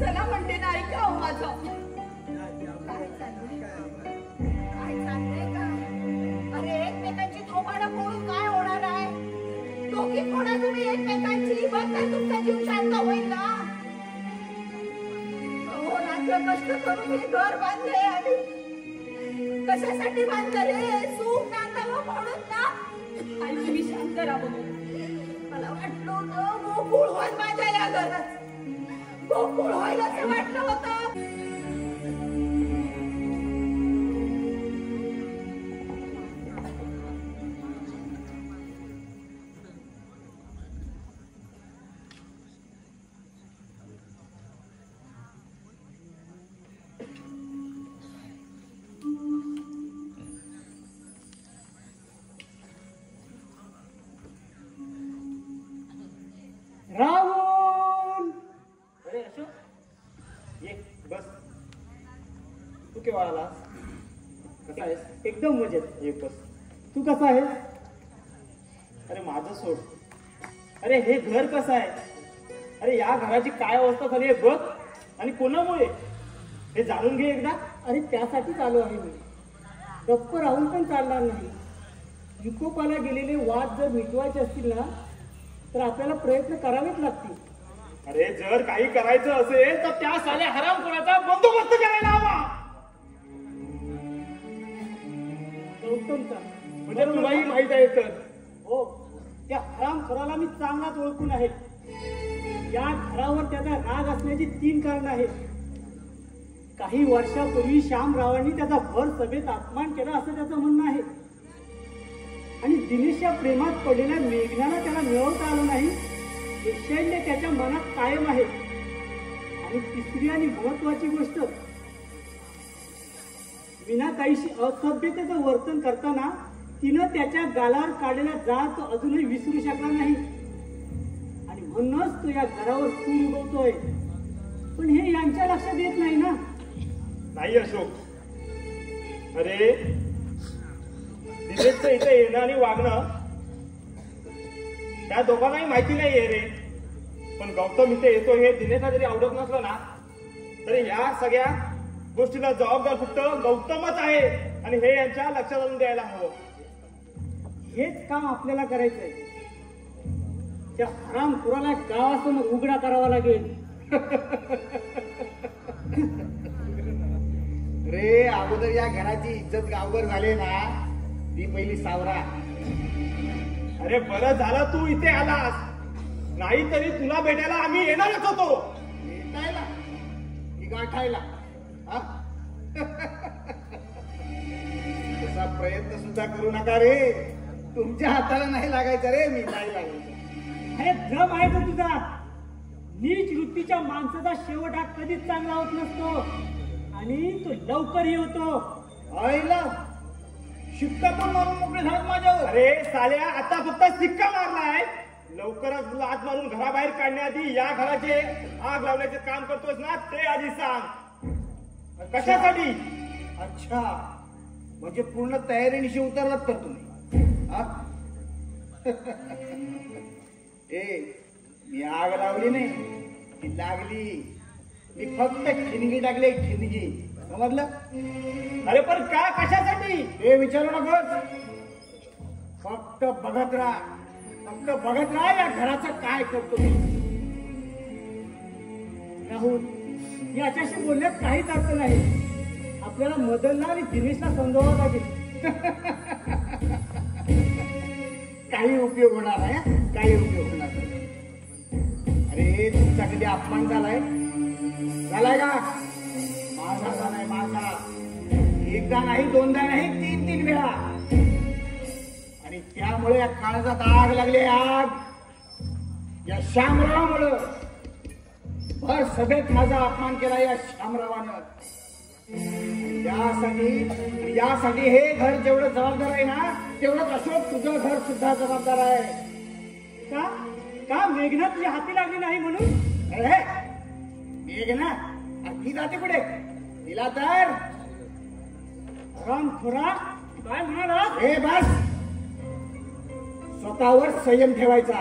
चला म्हणते ना, ऐका हो माझं. काय चाललंय का? अरे एकमेकांची थोबाडं फोडून काय होणार आहे? दोघी फोडा तुम्ही एकमेकांची, बघ तर तुमचा जीव शांत होईल ना. हो, रात्र कष्ट करून हे घर बांधले आणि कशासाठी बांधलं रे? सुख नांदावं म्हणून ना. आई तुम्ही शांत राहा. मला वाटलं होतं गोकुळ होईल माझ्या या घरात. गोकुळ होईल असं वाटलं होतं. राहुल, अरे अशोक, ये बस. तू केव्हा आलास? कसा आहेस? एकदम मजेत. ये बस. तू कसा आहेस? अरे माझं सोड. अरे हे घर कसं आहे? अरे या घराची काय अवस्था झाली आहे बघ. आणि कोणामुळे हे जाणून घे एकदा. अरे त्यासाठीच आलो आहे मी. गप्प राहून पण चालणार नाही. विकोपाला गेलेले वाद जर मिटवायचे असतील ना, तर आपल्याला प्रयत्न करावेच लागतील. अरे जर काही करायचं असेल तर त्या साल्या हरामखोराचा बंदोबस्त करायला हवा. गौतमचा म्हणजे तुलाही माहित आहे तर. हो, त्या हरामखोराला मी चांगलाच ओळखून आहे. या घरावर त्याचा राग असण्याची 3 कारणं आहेत. काही वर्षापूर्वी श्यामरावांनी त्याचा भर सभेत अपमान केला असं त्याचं म्हणणं आहे. आणि दिनेशच्या प्रेमात पडलेल्या मेघनाला त्याला मिळवता आलं नाही हे शैल्य त्याच्या मनात कायम आहे. आणि तिसरी आणि महत्वाची गोष्ट, विनाकाहीशी असभ्यतेचं वर्तन करताना तिनं त्याच्या गालावर काढलेला जाळ तो अजूनही विसरू शकला नाही. आणि म्हणूनच तो या घरावर सूर उगवतोय. पण हे यांच्या लक्षात येत नाही ना. नाही अशोक. अरे दिनेशचं इथे येणं आणि वागणं त्या दोघांनाही माहिती नाहीये रे. पण गौतम इथे येतो हे दिनेशला जरी आवडत नसलं ना, तरी या सगळ्या गोष्टीला जबाबदार फक्त गौतमच आहे. आणि हे यांच्या लक्षात आणून द्यायला हवं. हेच काम आपल्याला करायचंय. त्या हरामखोराला गावासमोर उघडा करावा लागेल. रे अगोदर या घराची इज्जत गावभर झाली ना, ती पहिली सावरा. अरे बरं झालं तू इथे आलास. नाहीतरी तुला भेटायला आम्ही येणारच होतो. भेटायला की गाठायला? हा? तसा प्रयत्न सुद्धा करू नका रे. तुमच्या हाताला नाही लागायचं रे. मी नाही लागायचं. अरे भ्रम आहे तो तुझा. नीच वृत्तीच्या माणसाचा शेवट हा कधीच चांगला होत नसतो आणि तो लवकरही होतो. आईला शिक्का पण मारून मोकळे झाले माझ्यावर. अरे साल्या, आता फक्त सिक्का मारलाय. लवकरच तुला आत मारून घराबाहेर काढण्याआधी या घराचे आग लावण्याचे काम करतोस ना, ते आधी सांग. कशासाठी? अच्छा, म्हणजे पूर्ण तयारीनिशी उतरलात तर तुम्ही हा? ए, मी आग लावली नाही, ती लागली. मी फक्त ठिणगी टाकली, ठिणगी. समजलं? अरे पण का, कशासाठी? हे विचारू नकोस. फक्त बघत राहा, फक्त बघत राहा या घराचं काय करतो मी. राहुल, याच्याशी बोलण्यात काहीच अर्थ नाही. आपल्याला मदनला आणि दिनेशला समजावं लागेल. काही उपयोग होणार नाही, काही उपयोग होणार नाही. अरे तुमचा कधी अपमान झालाय का? माझा झालाय, माझा. एकदा नाही, दोनदा नाही, 3 वेळा. आणि त्यामुळे या काळजात आग लागली, आग. या शामरावामुळं भर सभेत माझा अपमान केला या शामरावानं. यासाठी हे घर जेवढं जबाबदार आहे ना, तेवढंच अशोक तुझं घर सुद्धा जबाबदार आहे. का का मेघना तुझ्या हाती लागली नाही म्हणून? अरे मेघना ती जाते कुठे? तिला तर रामखोरा काय म्हणाला? हे बस, स्वतःवर संयम ठेवायचा.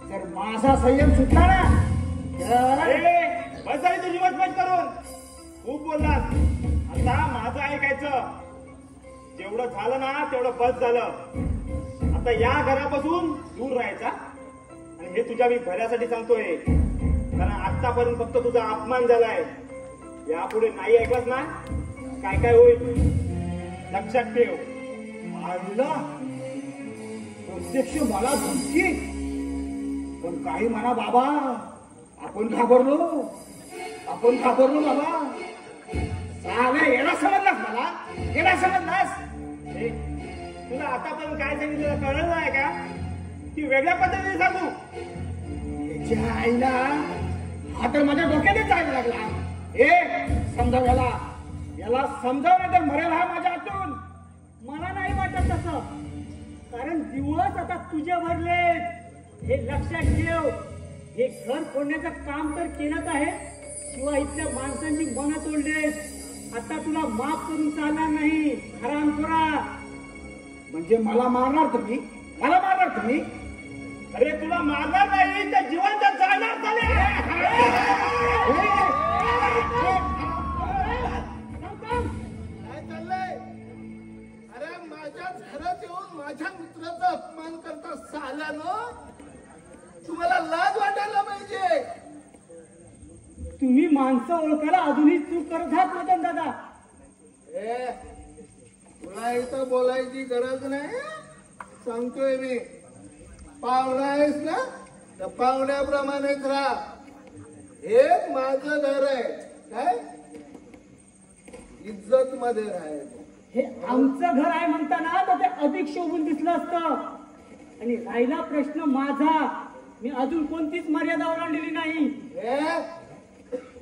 जर माझा संयम सुटला ना तर बस झाली तुझी मजबूत करून. खूप बोललास, आता माझं ऐकायचं. जेवढं झालं ना तेवढं बस झालं. आता या घरापासून दूर राहायचा. आणि हे तुझ्या मी भल्यासाठी सांगतोय, कारण आतापर्यंत फक्त तुझा अपमान झालाय. यापुढे नाही ऐकलास ना, काय काय होईल लक्षात ठेव. आईला प्रत्यक्ष मला धमकी. पण काही म्हणा बाबा, आपण घाबरलो बाबा. साला येणा समजलास मला, येणा समजलास. तुला आतापर्यंत काय सांगितलं कळलं नाही का? की वेगळ्या पद्धतीने सांगू? त्याच्या आईला हा तर माझ्या डोक्याने जायला लागला. समजाव याला समजाव, नाही तर मरेल हा माझ्या हातून. मला नाही वाटत तसं, कारण दिवस आता तुझे भरले. हे लक्षात ठेव. हे घर फोडण्याचं काम तर केलंच आहे, शिवाय इथल्या माणसांची मनं तोडलेस. आता तुला माफ करून चालणार नाही हरामखोरा. म्हणजे मला मारणार तुम्ही? अरे तुला मारणार नाही तर जिवंत जाणार झाले. काय चाललंय? अरे माझ्याच घरात येऊन माझ्या मित्राचा अपमान करता साल्यानं. तुम्हाला लाज वाटायला पाहिजे. तुम्ही माणसं ओळखायला अजूनही चूक करत आहात मदन दादा. तुला इथं बोलायची गरज नाही, सांगतोय मी. पाहुणा आहेस ना, तर पाहुण्याप्रमाणेच राहा. हे माझं घर आहे, काय इज्जत मध्ये राहायचं. हे आमचं घर आहे म्हणताना तर ते अधिक शोभून दिसलं असतं. आणि राहिला प्रश्न माझा, मी अजून कोणतीच मर्यादा ओलांडलेली नाही.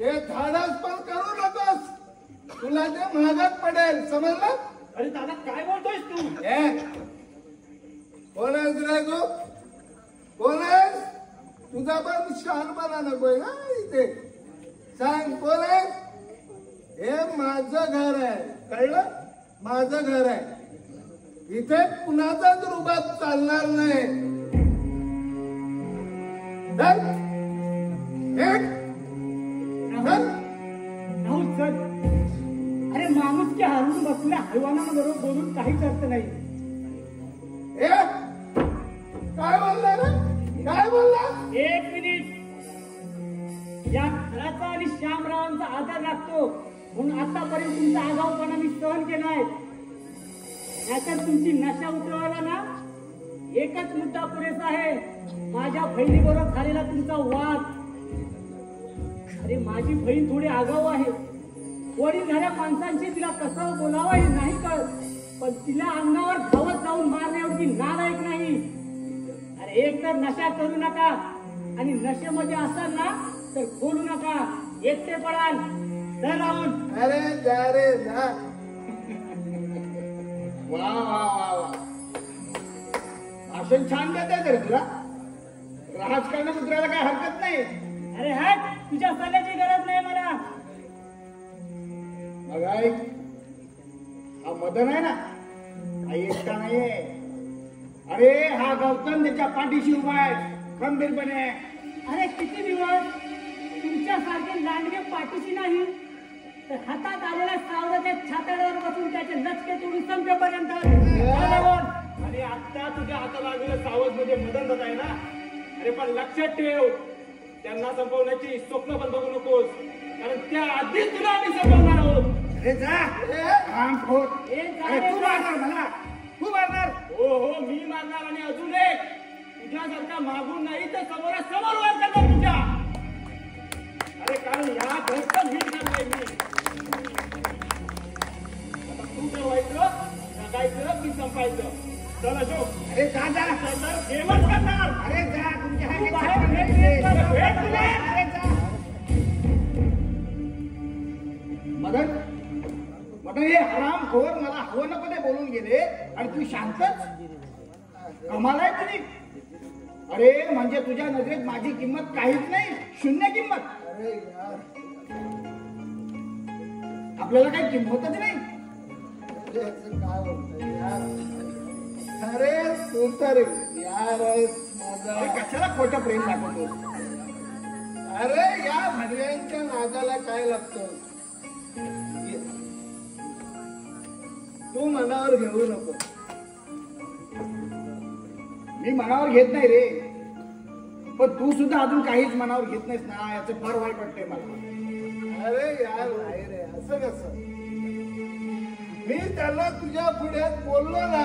हे धाडस पण करू नकोस, तुला ते महागात पडेल. समजलं? अरे दादा काय बोलतोयस तू? कोण आहेस रे तू? कोण आहेस? तुझा पण शहाणपणा नकोय ना इथे. सांग कोण आहेस? हे माझं घर आहे, कळलं? माझं घर आहे. इथे कुणाचाच रुबाब चालणार नाही. राहुल चल. अरे माणूस की हारून बसल्या हैवानाबरोबर बोलून काहीच अर्थ नाही. काय बोलला ना? काय बोलला? 1 मिनिट. या घराचा आणि श्यामरावांचा आधार लागतो म्हणून आतापर्यंत तुमचा आगाऊपणा मी सहन केलाय. नाहीतर तुमची नशा उतरवायला ना एकच मुद्दा पुरेसा आहे, माझ्या बहिणीबरोबर झालेला तुमचा वाद. अरे माझी बहीण थोडी आगाऊ आहे. वडील झाल्या माणसांशी तिला कसं बोलावं हे नाही कळत. पण तिला अंगावर धावत जाऊन मारण्याएवढी नालायक नाही. अरे एक तर नशा करू नका आणि नशेमध्ये असाल ना तर बोलू नका, एकटे पडाल. तर राहून अरे जा रे जा. वा वा वा वा, भाषण छान देत रे तुला. राजकारण उतरायला काय हरकत नाही. अरे हट, तुझ्या सल्ल्याची गरज नाही मला. मग ऐक, हा मदन आहे ना, काही एकटा नाहीये. अरे हा गौतम त्याच्या पाठीशी उभा आहे खंबीरपणे. अरे किती दिवस तुमच्यासारखे लांडगे पाठीशी नाही तर हातात आलेल्या सावराच्या छाताड्यावर बसून त्याचे लचके तोडून संपेपर्यंत. आणि आता तुझ्या हाताला आलेलं सावध म्हणजे मदन दादा आहे ना. अरे पण लक्षात ठेव, त्यांना संपवण्याची स्वप्न पण बघू नकोस, कारण त्या आधी तुला आम्ही संपवणार आहोत. अरे जा रामखोर. अरे तू मारणार मला, तू मारणार. हो हो, मी मारणार. आणि अजून एक, तुझ्यासारखा मागून नाही तर समोरासमोर वार करणार तुझ्या. अरे कारण या घरचं मी करतोय मी. आता तू ठरवायचं, जगायचं की संपायचं. चल अशोक. अरे जा जा. जेवण करणार. अरे जा, तुमच्या तू बाहेर भेट तुला. अरे जा. मदन मदन, हे हरामखोर मला हवं नको ते बोलून गेले आणि तू शांतच. कमाल आहे तुझी. अरे म्हणजे तुझ्या नजरेत माझी किंमत काहीच नाही, शून्य किंमत. अरे यार, आपल्याला काही किंमतच नाही. काय बोलतोय यार. अरे तू तर यार कशाला खोटं प्रेम दाखवतो. अरे या भडव्यांच्या नादाला काय लागतं. तू मनावर घेऊ नको. मी मनावर घेत नाही रे, पण तू सुद्धा अजून काहीच मनावर घेत नाहीस ना, याचं फार वाईट वाटतंय मला. अरे यार नाही रे, असं कसं. मी त्याला तुझ्या पुढे बोललो ना.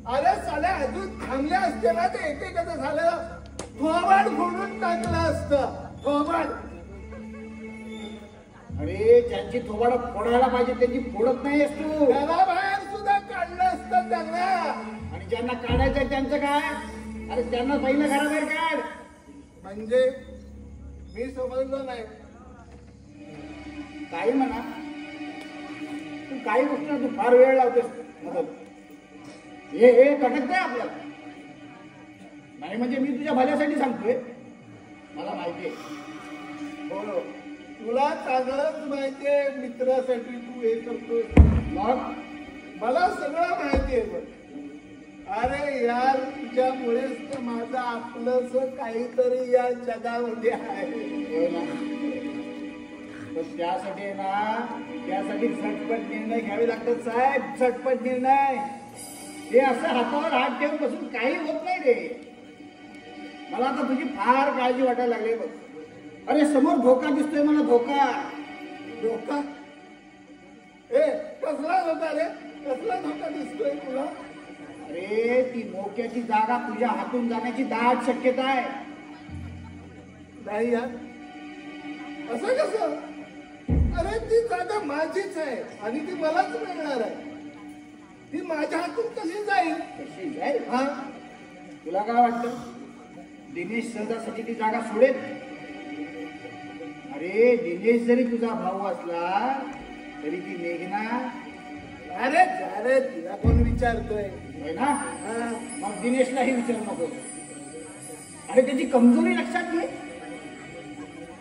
अरे साल्या अजून थांबले असते ना ते एकेकाचं झालं थोबाड फोडून टाकलं असतं. थोबाड. अरे ज्यांची थोबाड फोडायला पाहिजे त्यांची फोडत नाहीस तू. त्याला बाहेर सुद्धा काढलं असतं त्यांना. आणि ज्यांना काढायचंय त्यांचं काय. अरे त्यांना पहिलं घराबाहेर काढ. म्हणजे मी समजलो नाही. काही म्हणा, तू काही गोष्टी तू फार वेळ लावतेस. हे कटकत आहे आपल्याला. नाही म्हणजे मी तुझ्या भल्यासाठी सांगतोय, मला माहितीये. हो, तुला चांगलंच माहितीये मित्रासाठी तू हे करतोय. मग मला सगळं माहितीये. पण अरे यार, तुझ्यामुळेच तर माझं आपलंच काहीतरी या जगामध्ये आहे ना. पण त्यासाठी ना, त्यासाठी झटपट निर्णय घ्यावे लागतात साहेब. झटपट निर्णय. हे असं हातावर हात ठेवून बसून काही होत नाही रे. मला आता तुझी फार काळजी वाटायला लागली बघ. अरे समोर धोका दिसतोय मला. धोका. धोका? कसला धोका रे? कसला धोका दिसतोय तुला? अरे ती मोक्याची जागा तुझ्या हातून जाण्याची दाट शक्यता आहे. नाही यार, असं कसं. अरे ती जागा माझीच आहे आणि ती मलाच मिळणार आहे. ती माझ्या हातून कशी जाईल. कशी जाईल? हा, तुला काय वाटतं दिनेश सहजासाठी ती जागा सोडेल? अरे दिनेश जरी तुझा भाऊ असला तरी ती मेघना. अरे अरे तुला कोण विचारतोय ना. मग दिनेशलाही विचारू नको. अरे त्याची कमजोरी लक्षात घे.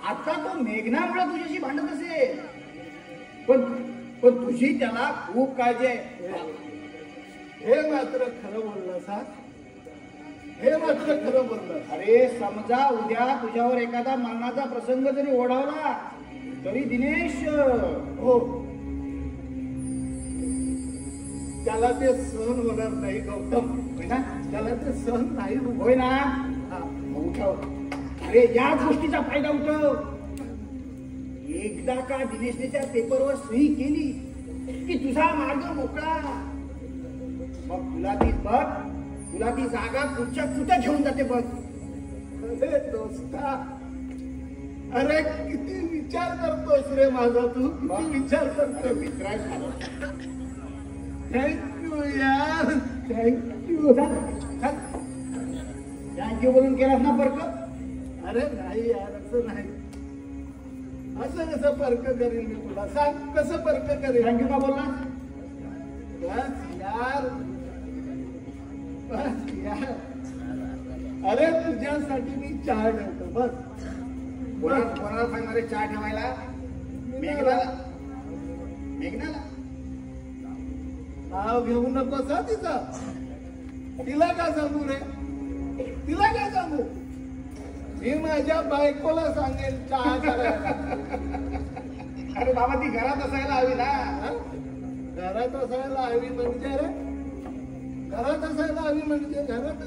आता तो मेघनामुळे तुझ्याशी भांडत असेल, पण तुझी त्याला खूप काळजी आहे. हे मात्र खरं बोललास. हा, हे मात्र खरं बोललास. अरे समजा उद्या तुझ्यावर एखादा मरणाचा प्रसंग जरी ओढवला तरी दिनेश, हो, त्याला ते सहन होणार नाही गौतम. होय ना, त्याला ते सहन नाही होय ना. उठव. अरे याच गोष्टीचा फायदा उठव. एकदा का दिनेशने त्या पेपरवर सही केली की तुझा मार्ग मोकळा. मग तुला ती बघ, तुला ती जागा कुठच्या कुठं घेऊन जाते बघ. अरे दोस्ता, अरे किती विचार करतोस रे माझा तू विचार करतो मित्रा थँक्यू यार थँक्यू थँक्यू बोलून केलास ना फरक. अरे नाही यार असं नाही असं कसं पर्क करेल मी तुला सांग कसं पर्क करेल. थँक्यू का बोलला. बस यार बस यार अरे तुझ्यासाठी मी चहा ठेवतो बस. कोणाला सांगणार आहे चहा ठेवायला. मेघनाला नाव घेऊ नकोस हा तिचा. तिला काय सांगू रे तिला काय सांगू. मी माझ्या बायकोला सांगेन चहा करायला. अरे बाबा ती घरात असायला हवी ना. घरात असायला हवी म्हणजे रे घरात असायला हवी म्हणजे घरात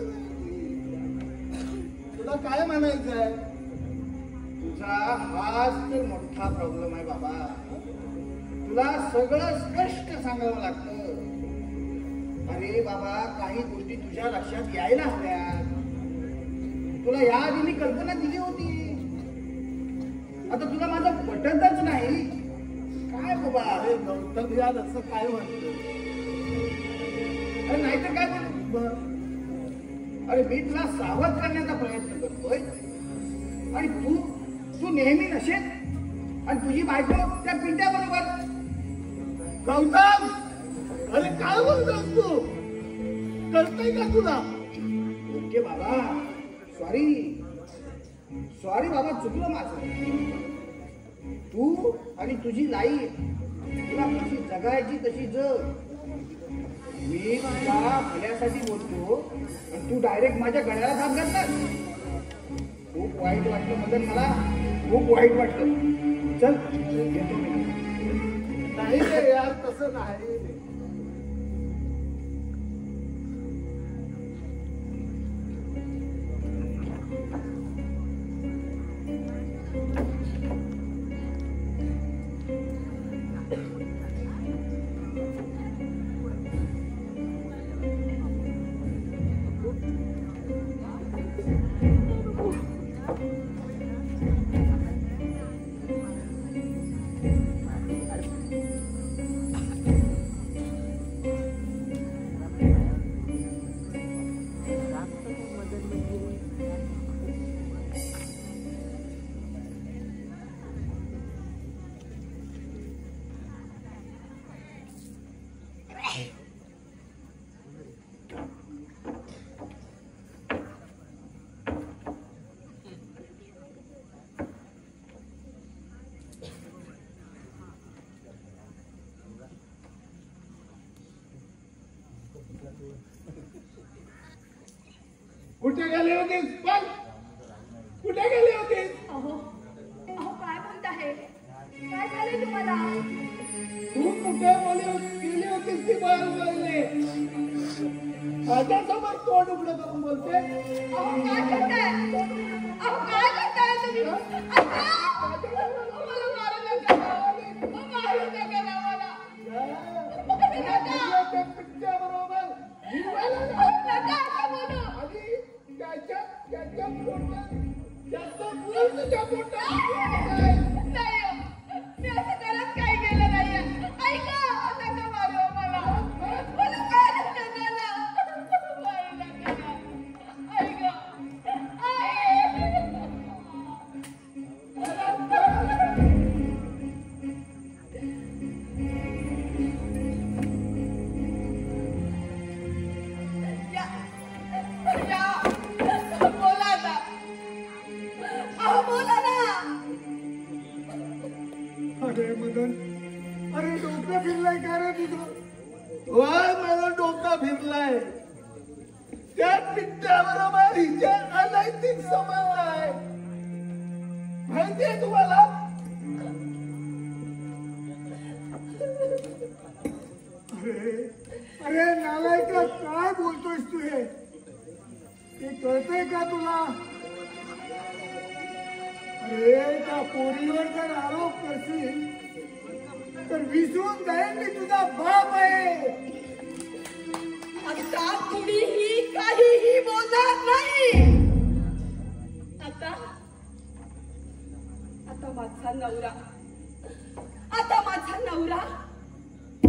तुला काय म्हणायचं आहे. तुझा हाच तर मोठा प्रॉब्लेम आहे बाबा. तुला सगळं स्पष्ट सांगावं लागतं. अरे बाबा काही गोष्टी तुझ्या लक्षात यायला हव्या. तुला या आधी मी कल्पना दिली होती. आता तुला माझं पटतच नाही. काय बाबा. अरे गौतम यार असं काय म्हणतो. अरे नाहीतर काय बोलू. अरे मी तुला सावध करण्याचा प्रयत्न करतोय आणि तू नेहमी नशेत आणि तुझी बायको त्या पिंट्या बरोबर. गौतम अरे काय बोलतोस तू कळतंय का तुला. ओके बाबा सॉरी बाबा चुकलं माझं. तू आणि तुझी लाईफ तुला कशी जगायची तशी जग. मी तुझ्या भल्यासाठी बोलतो आणि तू डायरेक्ट माझ्या गळ्याला धाप घालतात. खूप वाईट वाटलं मदन मला खूप वाईट वाटलं. चल येतो मी. नाही रे यार तसं नाही. कुठे गेले होतेस पण कुठे गेले होतेस. अहो काय बोलताय. काय झालंय तुम्हाला. तू कुठे गेली होतीस ती बोलले. माझ्यासमोर तोंड उघडं करून बोलते. अहो काय करताय तुम्ही. मला मारू नका. मारू नका ना मला. बरोबर नका बोलू. आणि त्याच्या पोटात त्याचा मुलं तुझ्या पोटात. नाही हो. मी असं करत काही केलं नाहीये. ऐका नका मारू मला. मला मारू नका ना. मारू नका ना. ऐका बोला ना. अहो बोला ना. अरे मदन अरे डोकं फिरलाय का रे तुझं. होय माझा डोका फिरलाय. त्या पिठ्याबरोबर हिच्या अनैतिक संबंध आहे माहितीये तुम्हाला. अरे नालायका काय बोलतोयस तू. हे कळतंय का तुला. अरे त्या पोरीवर जर आरोप करशील तर विसरून जाईल मी तुझा बाप आहे. आता कुणीही काहीही बोलणार नाही. आता माझा नवरा, आता माझा नवरा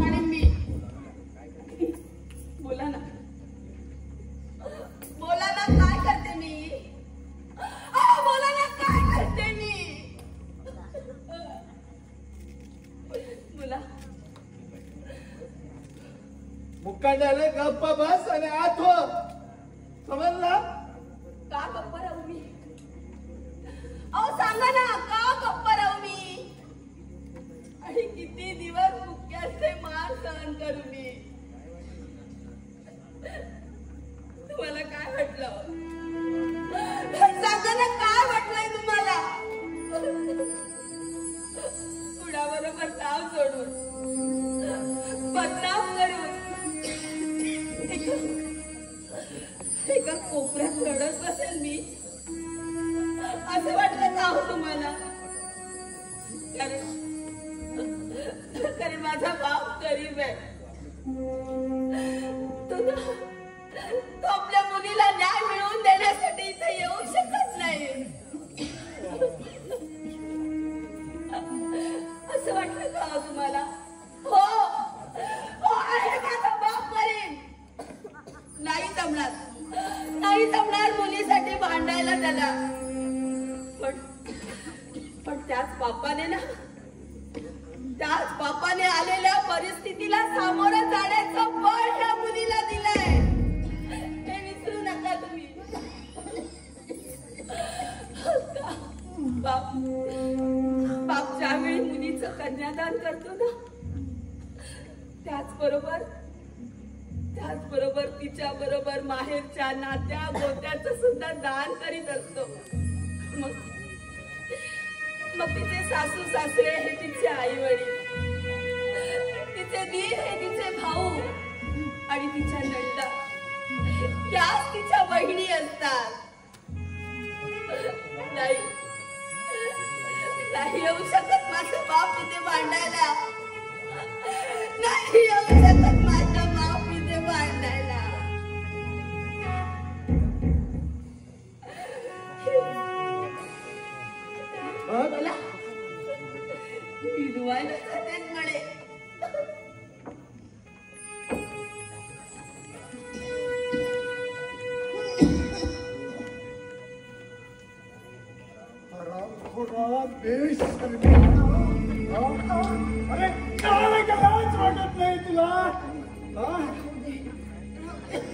आणि मी. बोला ना, बोला ना, काय करते मी? बोला ना, काय करते मी? बोला. मुक्कांडाले गप्प बस आणि आत हो. समजला? का गप्प राहू मी? सांगा ना, का गप्प राहू मी? आणि किती दिवस मुक्याचे मार सहन करू मी? तुम्हाला काय वाटलं? सांगा ना, काय वाटलंय तुम्हाला? कुणाबरोबर नाव सोडून, बदनाम करून एका कोपऱ्यात रडत बसेल मी, असं वाटलं का हो तुम्हाला? कारण माझा बाप गरीब आहे. तो आपल्या मुलीला न्याय मिळवून देण्यासाठी इथे येऊ शकत नाही. असं वाटलं का हो तुम्हाला? हो, आहे माझा बाप गरीब. नाही जमणार, नाही जमणार मुलीसाठी भांडायला त्याला. पण त्याच बापाने आलेल्या परिस्थितीला सामोरं जाण्याचं बळ या मुलीला दिलंय. हे विसरू नका तुम्ही. बाप ज्यावेळी मुलीचं कन्यादान करतो ना, त्याचबरोबर तिच्या बरोबर माहेरच्या नात्या गोत्याचं सुद्धा दान करीत असतो. मग तिचे सासू सासरे हे तिचे आई वडील, तिचे दीर हे तिचे भाऊ, आणि तिच्या नंदा त्याच तिच्या बहिणी असतात. नाही येऊ शकत माझा बाप इथे भांडायला. नाही येऊ शकत माझा बाप इथे भांडायला. बोला, मी धुवायला जातेच म्हणे. अरे काय करायच वाटत नाही तुला?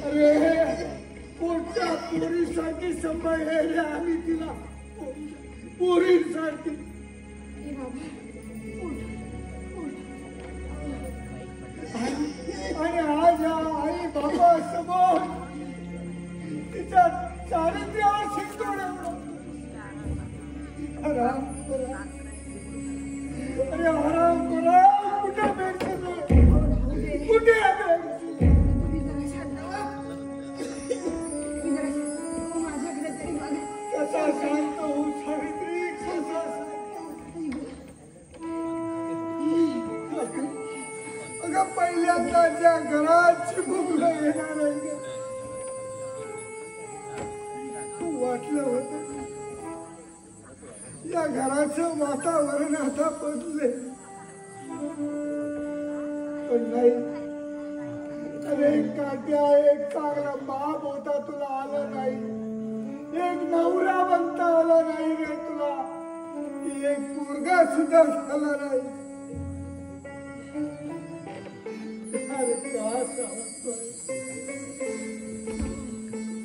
अरे पोटच्या पोरीसारखी सांभाळले आम्ही तिला, पोरीसारखी. आणि आज या आई बाबा समोर तिच्या चारित्र्यावर शिकवण. हराम करा, अरे हराम करा. कुठे भेटते, कुठे कसा शांत होऊ सावित्री, कसा अगं पहिल्यांदा ज्या घरात चिमुकलं येणार आहे, वाटलं होतं या घराचं वातावरण आता बदले, पण नाही. अरे काट्या, एक चांगला बाप होता तुला आला नाही, एक नवरा बनता आला नाही रे तुला, एक पोरगा सुद्धा झाला नाही. अरे का सांगतोय?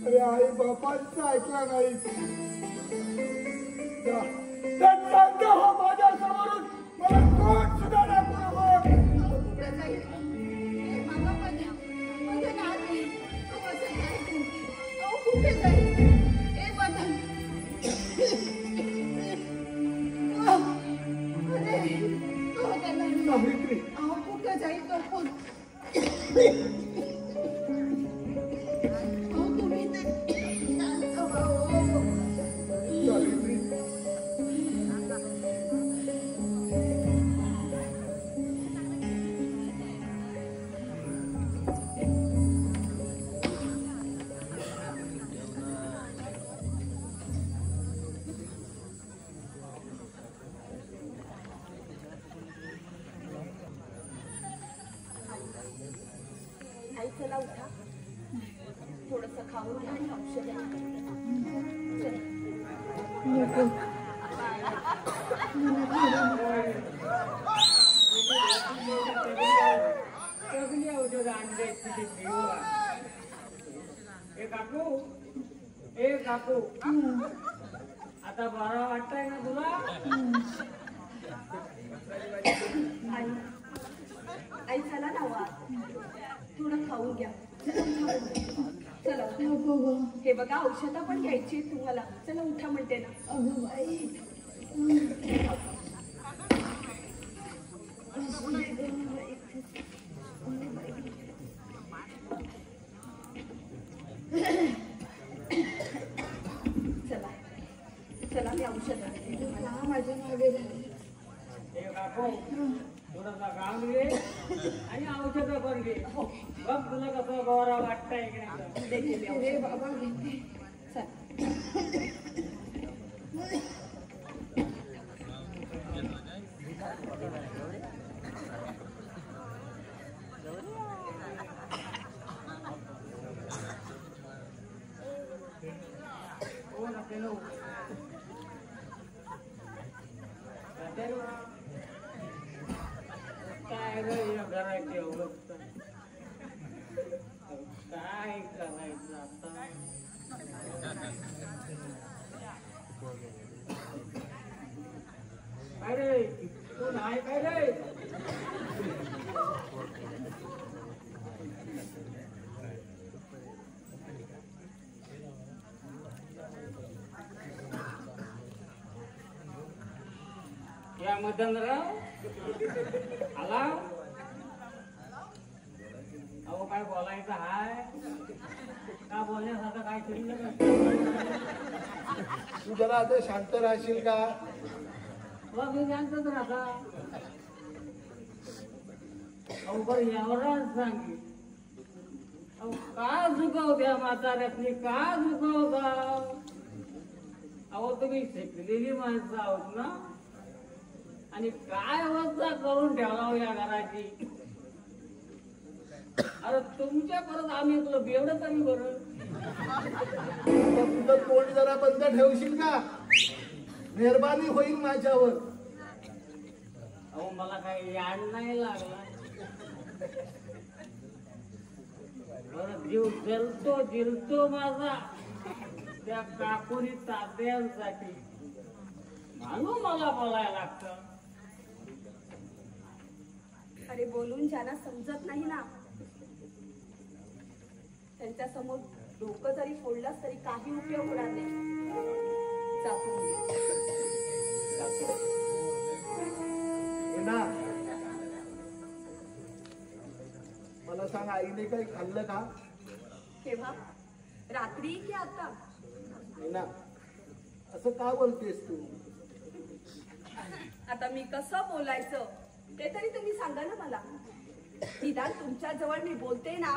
अरे आई बापांचं ऐकला नाही. हो माझ्या समोरून मला कोण सुद्धा नको. कुठे जाईल? आई चला उठा, थोडस खाऊन घ्या आणि औषध घ्या. सगळी औषध आणण्याची ती पिऊ. ए काकू आता बरा वाटतंय ना तुला? आई चला ना वा, थोडं खाऊन घ्या. चला हे बघा औषधं पण घ्यायची तुम्हाला. चला उठा म्हणते ना. अगं बाई चला चला मी औषध माझ्या मागे झाली. थोडासा काम घे आणि औषध पण घे. बघ तुला कसं बरा वाटतंय अरे बाबा घेते. काय घराची अवस्था, काय करायचं आता? काय रे तू नाही काय रे? या मदनराव आला. अहो काय बोलायचं हाय का? बोलण्यासारखं काय शिल्लक? तू जरा आता शांत राहशील का? मी शांतच राहता. अहो बरं एवढाच सांगे. अहो का झुकवत्या म्हाताऱ्यातनी, का झुकवता? अहो तुम्ही शिकलेली माणसं आहोत ना, आणि काय अवस्था करून ठेवला या घराची. अरे तुमच्या परत आम्ही तुला बेवडं तरी बरं. तुझं तोंड जरा बंद ठेवशील का? मेहरबानी होईल माझ्यावर. अहो मला काही याड नाही लागला. बरं जीव जिरतो माझा त्या काकुनी तात्यांसाठी. म्हणून मला बोलायला लागतं. अरे बोलून ज्यांना समजत नाही ना, त्यांच्या समोर डोकं जरी फोडलंस तरी काही उपयोग होणार नाही. जातो मला सांग, आईने काही खाल्लं का? केव्हा? रात्री की आता? ना असं का बोलतेस तू? आता मी कसं बोलायचं ते तरी तुम्ही सांगा ना मला. निदान तुमच्या जवळ मी बोलते ना,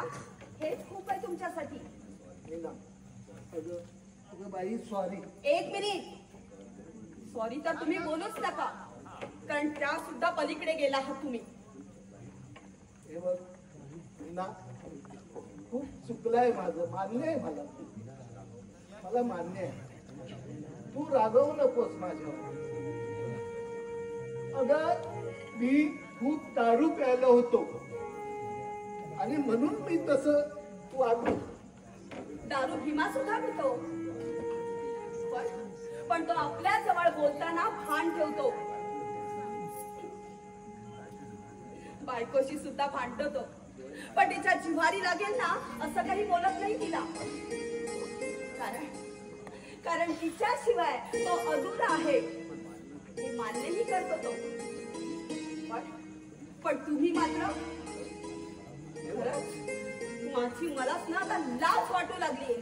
हेच खूप आहे तुमच्यासाठी. अगं बाई सॉरी. एक मिनिट. सॉरी तर तुम्ही बोलूच नका, कारण त्या सुद्धा पलीकडे गेला आहात तुम्ही. हे बघ ना, खूप चुकलंय माझं, मान्य आहे मला मान्य आहे. तू रागवू नकोस माझ्यावर. अगं मी खूप दारू प्यायला होतो आणि म्हणून मी तसं वागलो. दारू भीमा सुद्धा पितो, पण तो आपल्या जवळ बोलताना भान ठेवतो. बायकोशी सुद्धा भांडतो, पण तिच्या जिव्हारी लागेल ना असं काही बोलत नाही तिला. कारण तिच्याशिवाय तो अधुरा आहे हे मान्यही करतो तो. पण तुम्ही मात्र खरंच माझी मलाच ना आता लाज वाटू लागली.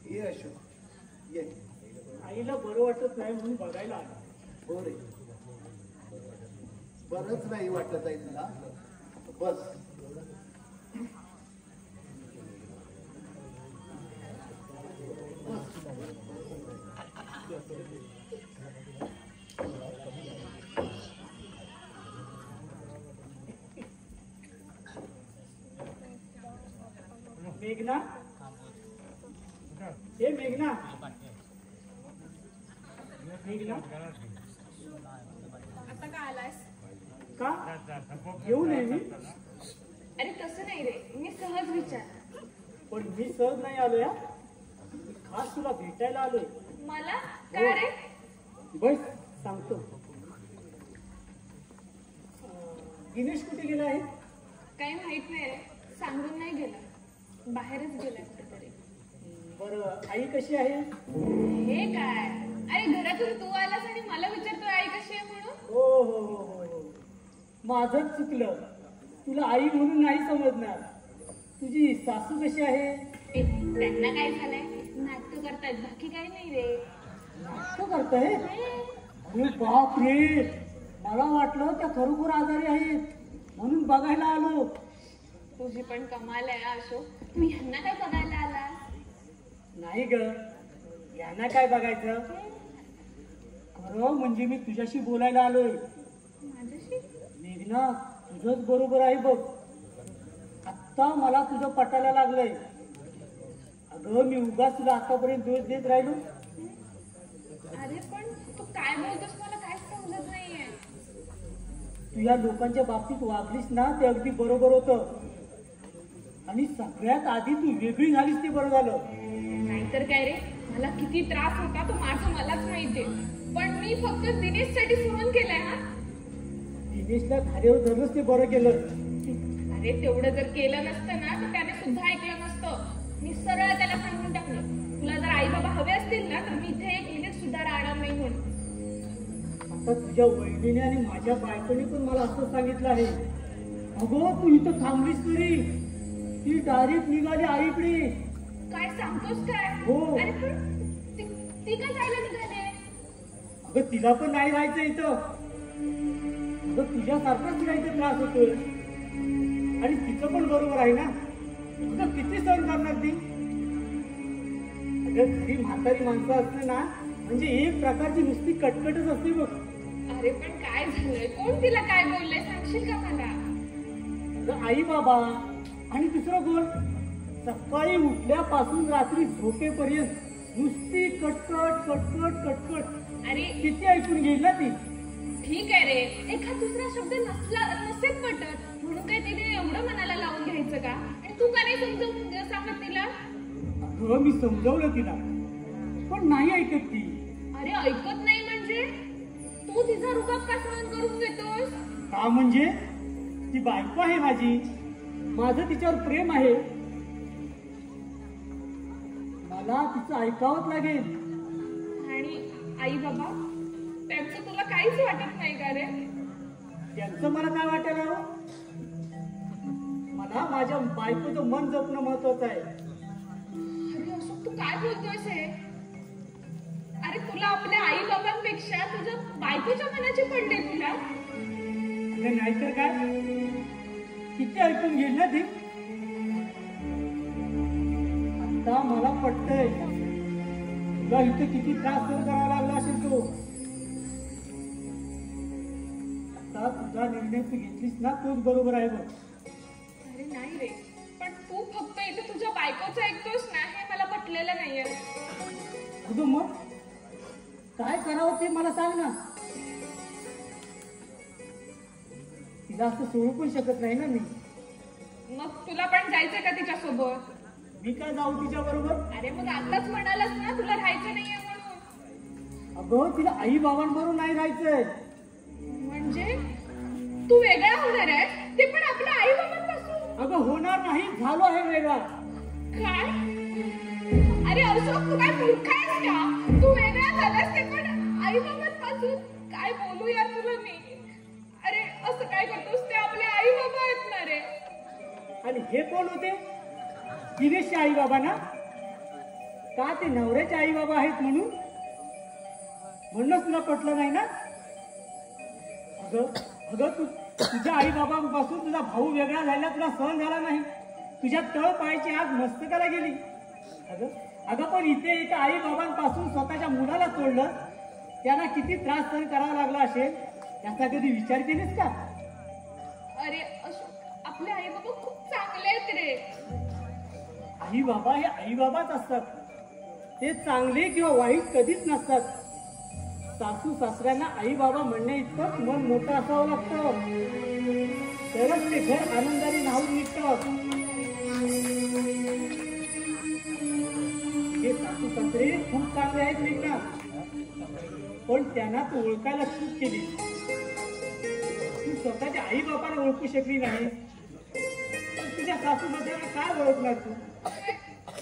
ये अशोक ये. आईला बरं वाटत नाही म्हणून बघायला आला. हो रे, बरंच नाही वाटत आहे तुला. बस. मेघना, हे मेघना, मेघना, आता का आलास? का येऊ नये मी? अरे तसं नाही रे, मी सहज विचार. पण मी सहज नाही आलो या, मी खास तुला भेटायला आलोय. मला का रे? बस सांगतो. दिनेश कुठे गेला आहे? काही माहित नाही रे, सांगून नाही गेला, बाहेरच गेलाय कुठेतरी. बरं, आई कशी आहे? हे काय, अरे घरातून तू आलास आणि मला विचारतोय आई कशी आहे म्हणून? हो हो हो हो हो, माझंच चुकलं. तुला आई म्हणून नाही समजणार. तुझी सासू कशी आहे? त्यांना काय झालंय, नाटक करतायत, बाकी काही नाही रे. नाटक करताय? अरे बाप रे, मला वाटलं त्या खरोखर आजारी आहेत म्हणून बघायला आलो. तुझी पण कमाल आहे अशोक, तू ह्यांना काय बघायला आला? नाही ग, यांना काय बघायचं. खरं म्हणजे मी तुझ्याशी बोलायला आलोय. माझ्याशी? मेघना, तुझंच बरोबर आहे बघ. आत्ता मला तुझं पटायला लागलंय. अगं मी उगाच तुला आतापर्यंत दोष देत राहिलो. अरे पण तू काय बोलतोस मला काहीच समजत नाहीये. तू या लोकांच्या बाबतीत वागलीस ना ते अगदी बरोबर होतं. आणि सगळ्यात आधी तू वेगळी झालीस ते बरं झालं. नाहीतर काय रे, मला किती त्रास होता तो माझं मलाच माहितीये. पण मी फक्त दिनेशसाठी सहन केलंय. हा, दिनेशला धारेवर धरलंच ते बरं केलं. अरे तेवढं जर केलं नसतं ना तर त्याने सुद्धा ऐकलं नसतं. मी सरळ त्याला सांगून टाकलं, तुला जर आई बाबा हवे असतील ना तर मी इथे 1 मिनिट सुद्धा राहणार नाही म्हणून. आता तुझ्या वहिनीने आणि माझ्या बायकोने पण मला असं सांगितलं आहे. अगं तू इथं थांबलीस तरी ती डायरेक्ट निघाली आईकडे. काय सांगतोस काय? हो. अरे पण ती काय जायला निघाले? अगं तिला पण नाही राहायचं इथं. अगं तुझ्यासारखाच तिला इथे त्रास होतोय आणि तिचं पण बरोबर आहे ना. अगं किती सहन करणार ती. अगं घरी म्हातारी माणसं असते ना म्हणजे एक प्रकारची नुसती कटकटच असते बघ. अरे पण काय झालंय, कोण तिला काय बोललंय सांगशील का मला? अगं आई बाबा आणि दुसरं कोण. सकाळी उठल्यापासून रात्री झोपेपर्यंत नुसती कटकट कटकट कटकट. अरे किती ऐकून घेईल ना ती. ठीक आहे रे, एखाद दुसरा शब्द नसेल पटत म्हणून काय तिने एवढं मनाला लावून घ्यायचं का? आणि तू का नाही समजून सांगत तिला? अगं मी समजवलं तिला पण नाही ऐकत ती. अरे ऐकत नाही म्हणजे तू तिचा रुबाब का सहन करून घेतोस? का म्हणजे ती बायको आहे माझी, माझं तिच्यावर प्रेम आहे. मला तिचं ऐकावंच लागेल. आणि आई बाबा त्यांचं तुला काहीच वाटत नाही का रे? त्यांचं मला काय वाटायला हवं. मला माझ्या बायकोचं मन जपणं महत्वाचं आहे. अरे अशोक तू काय बोलतोयस हे? अरे तुला आपल्या आई बाबांपेक्षा तुझ्या बायकोच्या मनाची पडली तुला. अगं नाहीतर काय, किती ऐकून घेईल ना ती. आता मला पटतंय तुला इथे किती त्रास सहन करावा लागला असेल तो. आता तुझा निर्णय तू घेतलीस ना तोच बरोबर आहे बघ. अरे नाही रे, पण तू फक्त इथे तुझ्या बायकोचं ऐकतोस ना हे मला पटलेलं नाहीये. अगं मग काय करावं ते मला सांग ना. तिला असं सोडू पण शकत नाही ना मी. मग तुला पण जायचं का तिच्यासोबत? मी काय जाऊ तिच्या बरोबर? अरे मग आताच म्हणालास ना तुला राहायचं नाहीये म्हणून. अगं तिला आई बाबांबरोबर नाही राहायचंय. म्हणजे तू वेगळा होणार आहे, ते पण आपल्या आई बाबांपासून. अगं होणार नाही, झालो आहे वेगळा. काय? अरे अशोक, तू काय मूर्ख आहेस का? तू वेगळा झालास, ते पण आई बाबांपासून. काय बोलू यार तुला मी. अरे असं काय करतोस, ते आपले आई बाबा आहेत ना रे. आणि हे कोण होते? दिनेशचे आई बाबा ना? का ते नवऱ्याचे आई बाबा आहेत म्हणूनच तुला पटलं नाही ना? अगं अगं तुझ्या आई बाबांपासून तुझा भाऊ वेगळा झाला, तुला सहन झाला नाही. तुझ्या तळ पायाची आग मस्तकाला गेली. अगं अगं पण इथे एका आई बाबांपासून स्वतःच्या मुलाला तोडलं, त्यांना किती त्रास सहन करावा लागला असेल, त्याचा कधी विचार केलीस का? अरे अशोक, आपले आई बाबा खूप चांगले आहेत रे. आई बाबा हे आई बाबाच असतात. ते चांगले किंवा वाईट कधीच नसतात. सासू सासऱ्यांना आई बाबा म्हणण्या इतकंच मन मोठं असावं लागतं, तरच ते घर आनंदाने न्हावून निघतं. हे सासू सासरे खूप चांगले आहेत मेघना, पण त्यांना तू ओळखायला चूक केली. तू स्वतःच्या आई बाबाला ओळखू शकली नाही, तुझ्या सासू सासऱ्याला काय ओळखणार तू?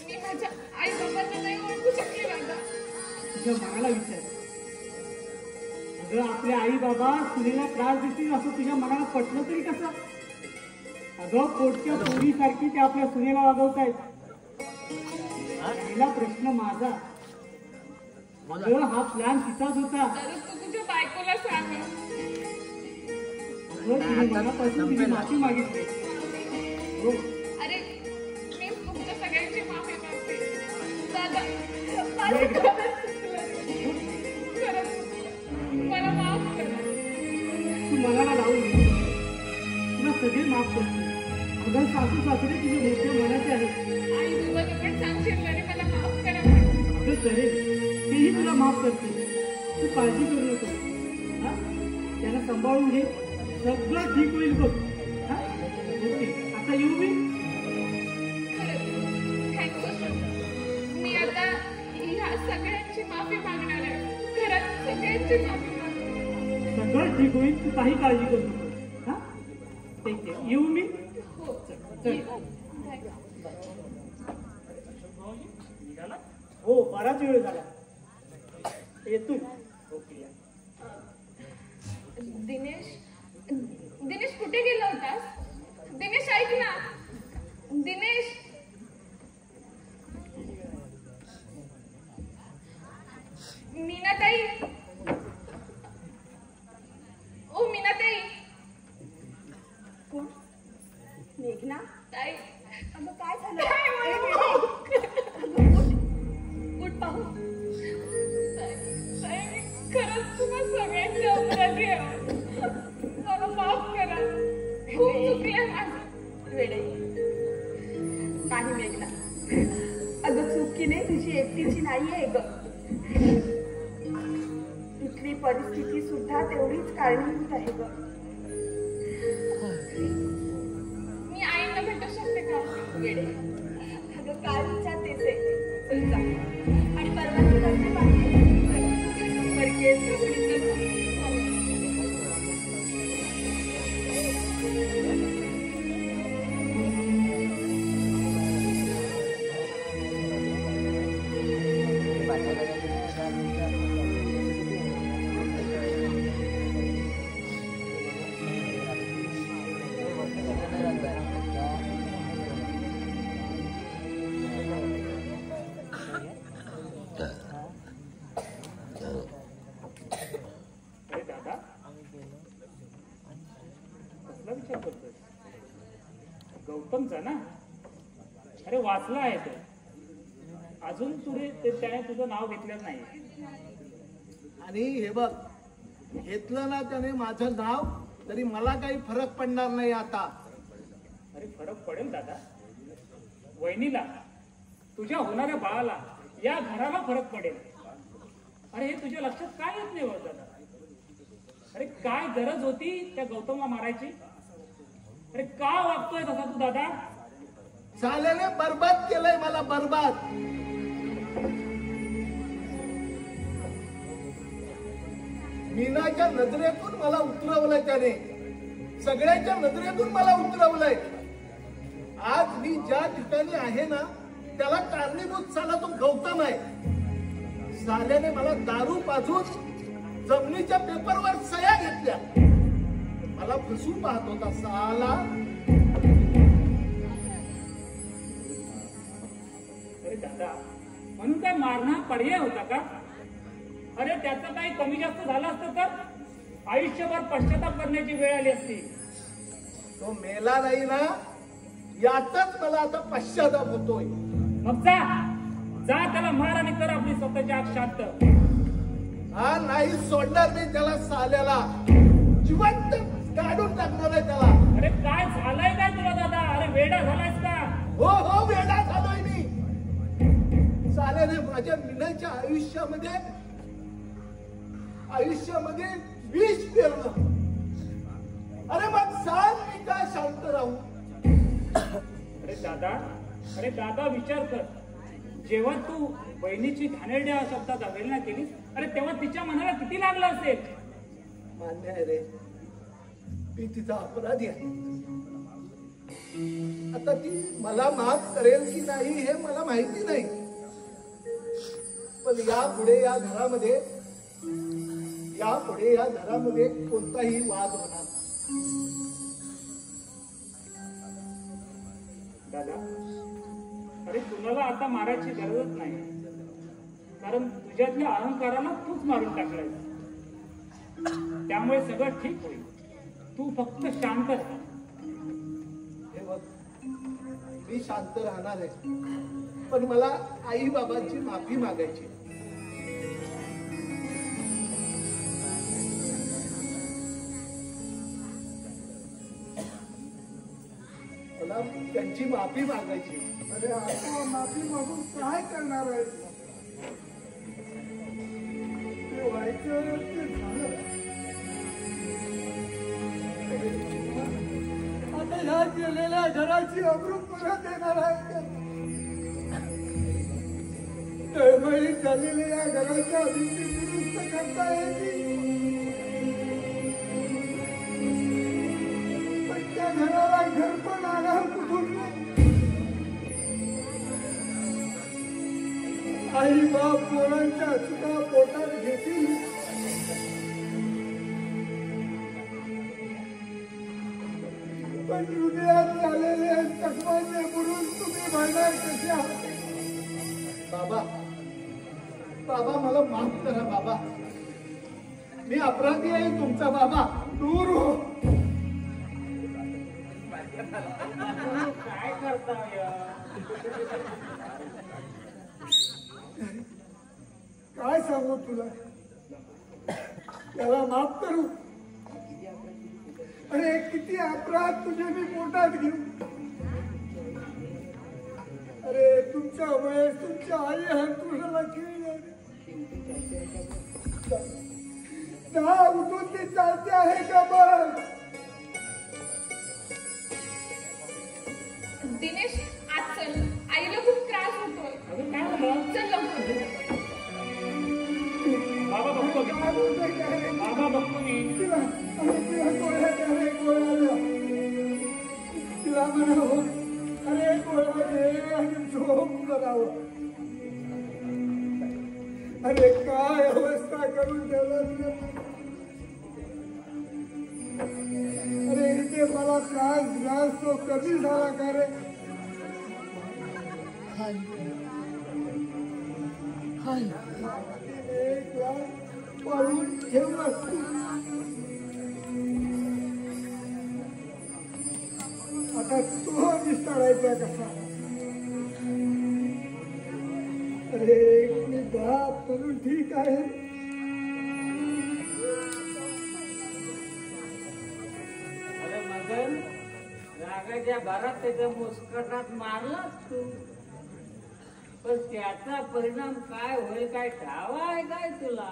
मी माझ्या आई बाबांना नाही ओळखू शकले दादा. तुझ्या मनाला विचार. अगं आपल्या आई बाबा सुनेला त्रास देतील असं तुझ्या मनाला पटलं तरी कसं? अगं पोटच्या पोरीसारखी ते आपल्या सुनेला वागवतायत. पहिला प्रश्न माझा, अगं हा प्लॅन तिचाच होता. तर तू तुझ्या बायकोला सांग. अगं तिने मनापासून तिने माफी मागितली. हो अरे मी तुमच्या सगळ्यांची माफी मागते दादा. मला माफ करा. तू मनाला लावून घे, तुला सगळे माफ करते. अगं सासू सासरे तुझे मोठे मनाचे आहेत. आई बाबाला पण सांगशील आणि मला माफ करा. अगं करेल, तेही तुला माफ करते. तू काळजी करू नको. हा, त्यांना सांभाळून घे, सगळं ठीक होईल बघ. हा ओके, आता येऊ मी. थँक्यू. मी आता ह्या सगळ्यांची माफी मागणार आहे. घरात सगळ्यांची माफी मागणार. सगळं ठीक होईल, तू काही काळजी करू नको. हा ठीक आहे, येऊ मी. हो चल. हो बराच वेळ झाला. येतो. ओके. दिनेश कुठे गेला होतास? दिनेश ऐक ना. दिनेश. मीनाताई. ओ मीनाताई. कोण? मेघना? ताई. अगं काय झालं? उठ पाहू. ताई मी खरंच तुम्हा सगळ्यांच्या अपराधी आहे. मला माफ करा. खूप चुकले माझं. वेडे नाही मेघना, अगं चुकी नाही तुझी एकटीची नाहीये ग. इथली परिस्थिती सुद्धा तेवढीच कारणीभूत आहे ग. मी आईला भेटू शकते का? वेडे अगं काय विचारतेस ते? चल जा आणि परवानगी करते गौतमचा ना? अरे वाचला आहे तो. अजून त्याने तुझं नाव घेतलं नाही. आणि हे बघ, घेतलं ना त्याने माझं नाव तरी मला काही फरक पडणार नाही आता. अरे फरक पडेल दादा. वहिनीला, तुझ्या होणाऱ्या बाळाला, या घराला फरक पडेल. अरे हे तुझ्या लक्षात काय येत नाही बघ दादा. अरे काय गरज होती त्या गौतमला मारायची? अरे का वागतोय तसा तू दादा? साल्याने बरबाद केलंय मला, बरबाद. मीनाच्या नजरेतून मला उतरवलंय त्याने, सगळ्यांच्या नजरेतून मला उतरवलंय. आज मी ज्या ठिकाणी आहे ना त्याला कारणीभूत साला तो गौतम आहे. साल्याने मला दारू पाजून जमिनीच्या पेपरवर सह्या घेतल्या. मला फसवून पाहत होता साला. अरे दादा, म्हणून काय मारणं पर्याय होता का? अरे त्याचं काही कमी जास्त झालं असतं तर आयुष्यभर पश्चाताप करण्याची वेळ आली असती. तो मेला नाही ना, याचाच मला आता पश्चाताप होतोय. मग जा त्याला मार आणि कर आपली स्वतःची आग शांत. हा नाही सोडणार मी त्याला साल्याला, जिवंत काढून टाकणार आहे त्याला. अरे काय झालंय काय तुला दादा? अरे वेडा झालायस का? हो वेडा झालोय मी. साल्याने माझ्या मीनाच्या आयुष्यामध्ये विष पेरलं. अरे मग सांग मी काय शांत राहू? अरे दादा विचार कर. जेव्हा तू बहिणीची घाणेरड्या शब्दात अवहेलना केली, अरे तेव्हा तिच्या मनाला किती लागलं असेल? मान्य आहे रे, मी तिचा अपराधी आहे. आता ती मला माफ करेल की नाही हे मला माहिती नाही, पण यापुढे या घरामध्ये कोणताही वाद होणार. दादा, अरे तुम्हाला आता मारायची गरजच नाही, कारण तुझ्यातल्या अहंकाराला तूच मारून टाकलाय. त्यामुळे सगळं ठीक होईल. तू फक्त शांत राहा. हे बघ, मी शांत राहणार आहे, पण मला आई बाबांची माफी मागायची. मला त्यांची माफी मागायची. अरे आता माफी मागून काय करणार आहे? ते व्हायचं ते झालं. आता ह्या गेलेल्या घराची अब्रू परत येणार आहे. तळमळीत झालेल्या या घराच्या भिंती दुरुस्त करता येईल, पण त्या घराला घर पण आधार कुठून? आई बाप पोरांच्या सुद्धा पोटात घेतील, पण हृदयात झालेले जखमांचे बुडून तुम्ही म्हणणार कसे आहात? बाबा मला माफ करा बाबा. मी अपराधी आहे तुमचा बाबा. दूर हो. काय करता? काय सांगू तुला? त्याला माफ करू? अरे किती अपराध तुझे मी पोटात घेऊ. अरे तुमच्यामुळे तुमच्या आई हंतरुणाला खेळ दहा उठून ती चालते आहे का बघ. दिनेश, आज चल, आईला खूप त्रास होतोय. चल लवकर. बाबा बघतो मी. तिला म्हणावं, अरे गोळा दे आणि झोप करावं. अरे काय अवस्था करून ठेवलं. अरे इथे मला त्रास तो कधी झाला का रे? एक लाख पळून ठेवलं. आता तो विस्तारायचा कसा? अरे एक मी 10 करून ठीक आहे. अरे मगन, रागाच्या भरात त्याच्या मुस्कटात मारलास तू, पण त्याचा परिणाम काय होईल काय ठाव आहे काय तुला?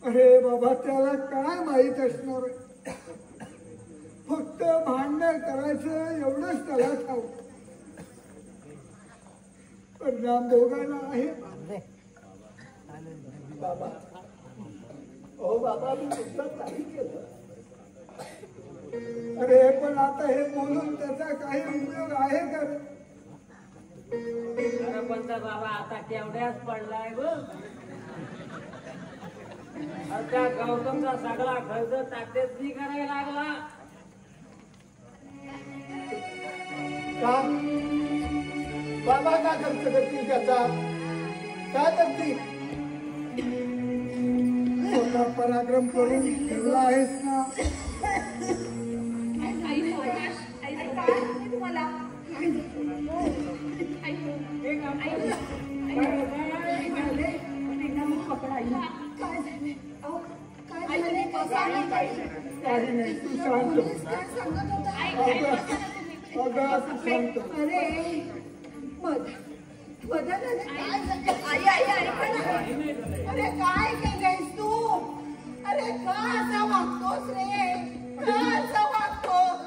अरे बाबा, त्याला काय माहित असणार? फक्त भांडण करायचं एवढंच त्याला ठाऊक. परिणाम दोघांना आहे. बाबा हो बाबा मी सुद्धा काही केलं. अरे पण आता हे बोलून त्याचा काही उपयोग आहे का? सरपंच बाबा आता केवढ्याच पडलाय ग. त्या गौतमचा सगळा खर्च तात्याच करायला लागला. का बाबा का खर्च करतील त्याचा? काय करतील? स्वतः पराक्रम करून ठेवला आहेस ना. तुम्हाला काही नाही तू शांत अगं तू शांत. अरे मदन अरे काय केलंयस तू? अरे का असा वागतोस रे? का असा वागतोस?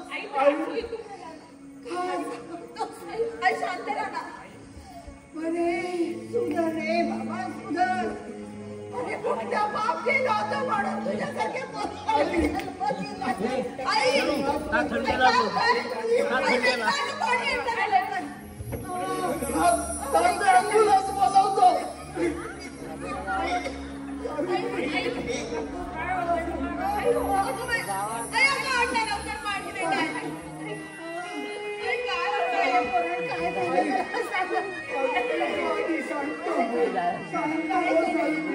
आई शांत राहा ना. अरे सुधर रे बाबा सुधर. अरे कुठला बाप केला होता म्हणून तुझ्यासारखे ऍम्ब्युलन्स बोलवतो. काय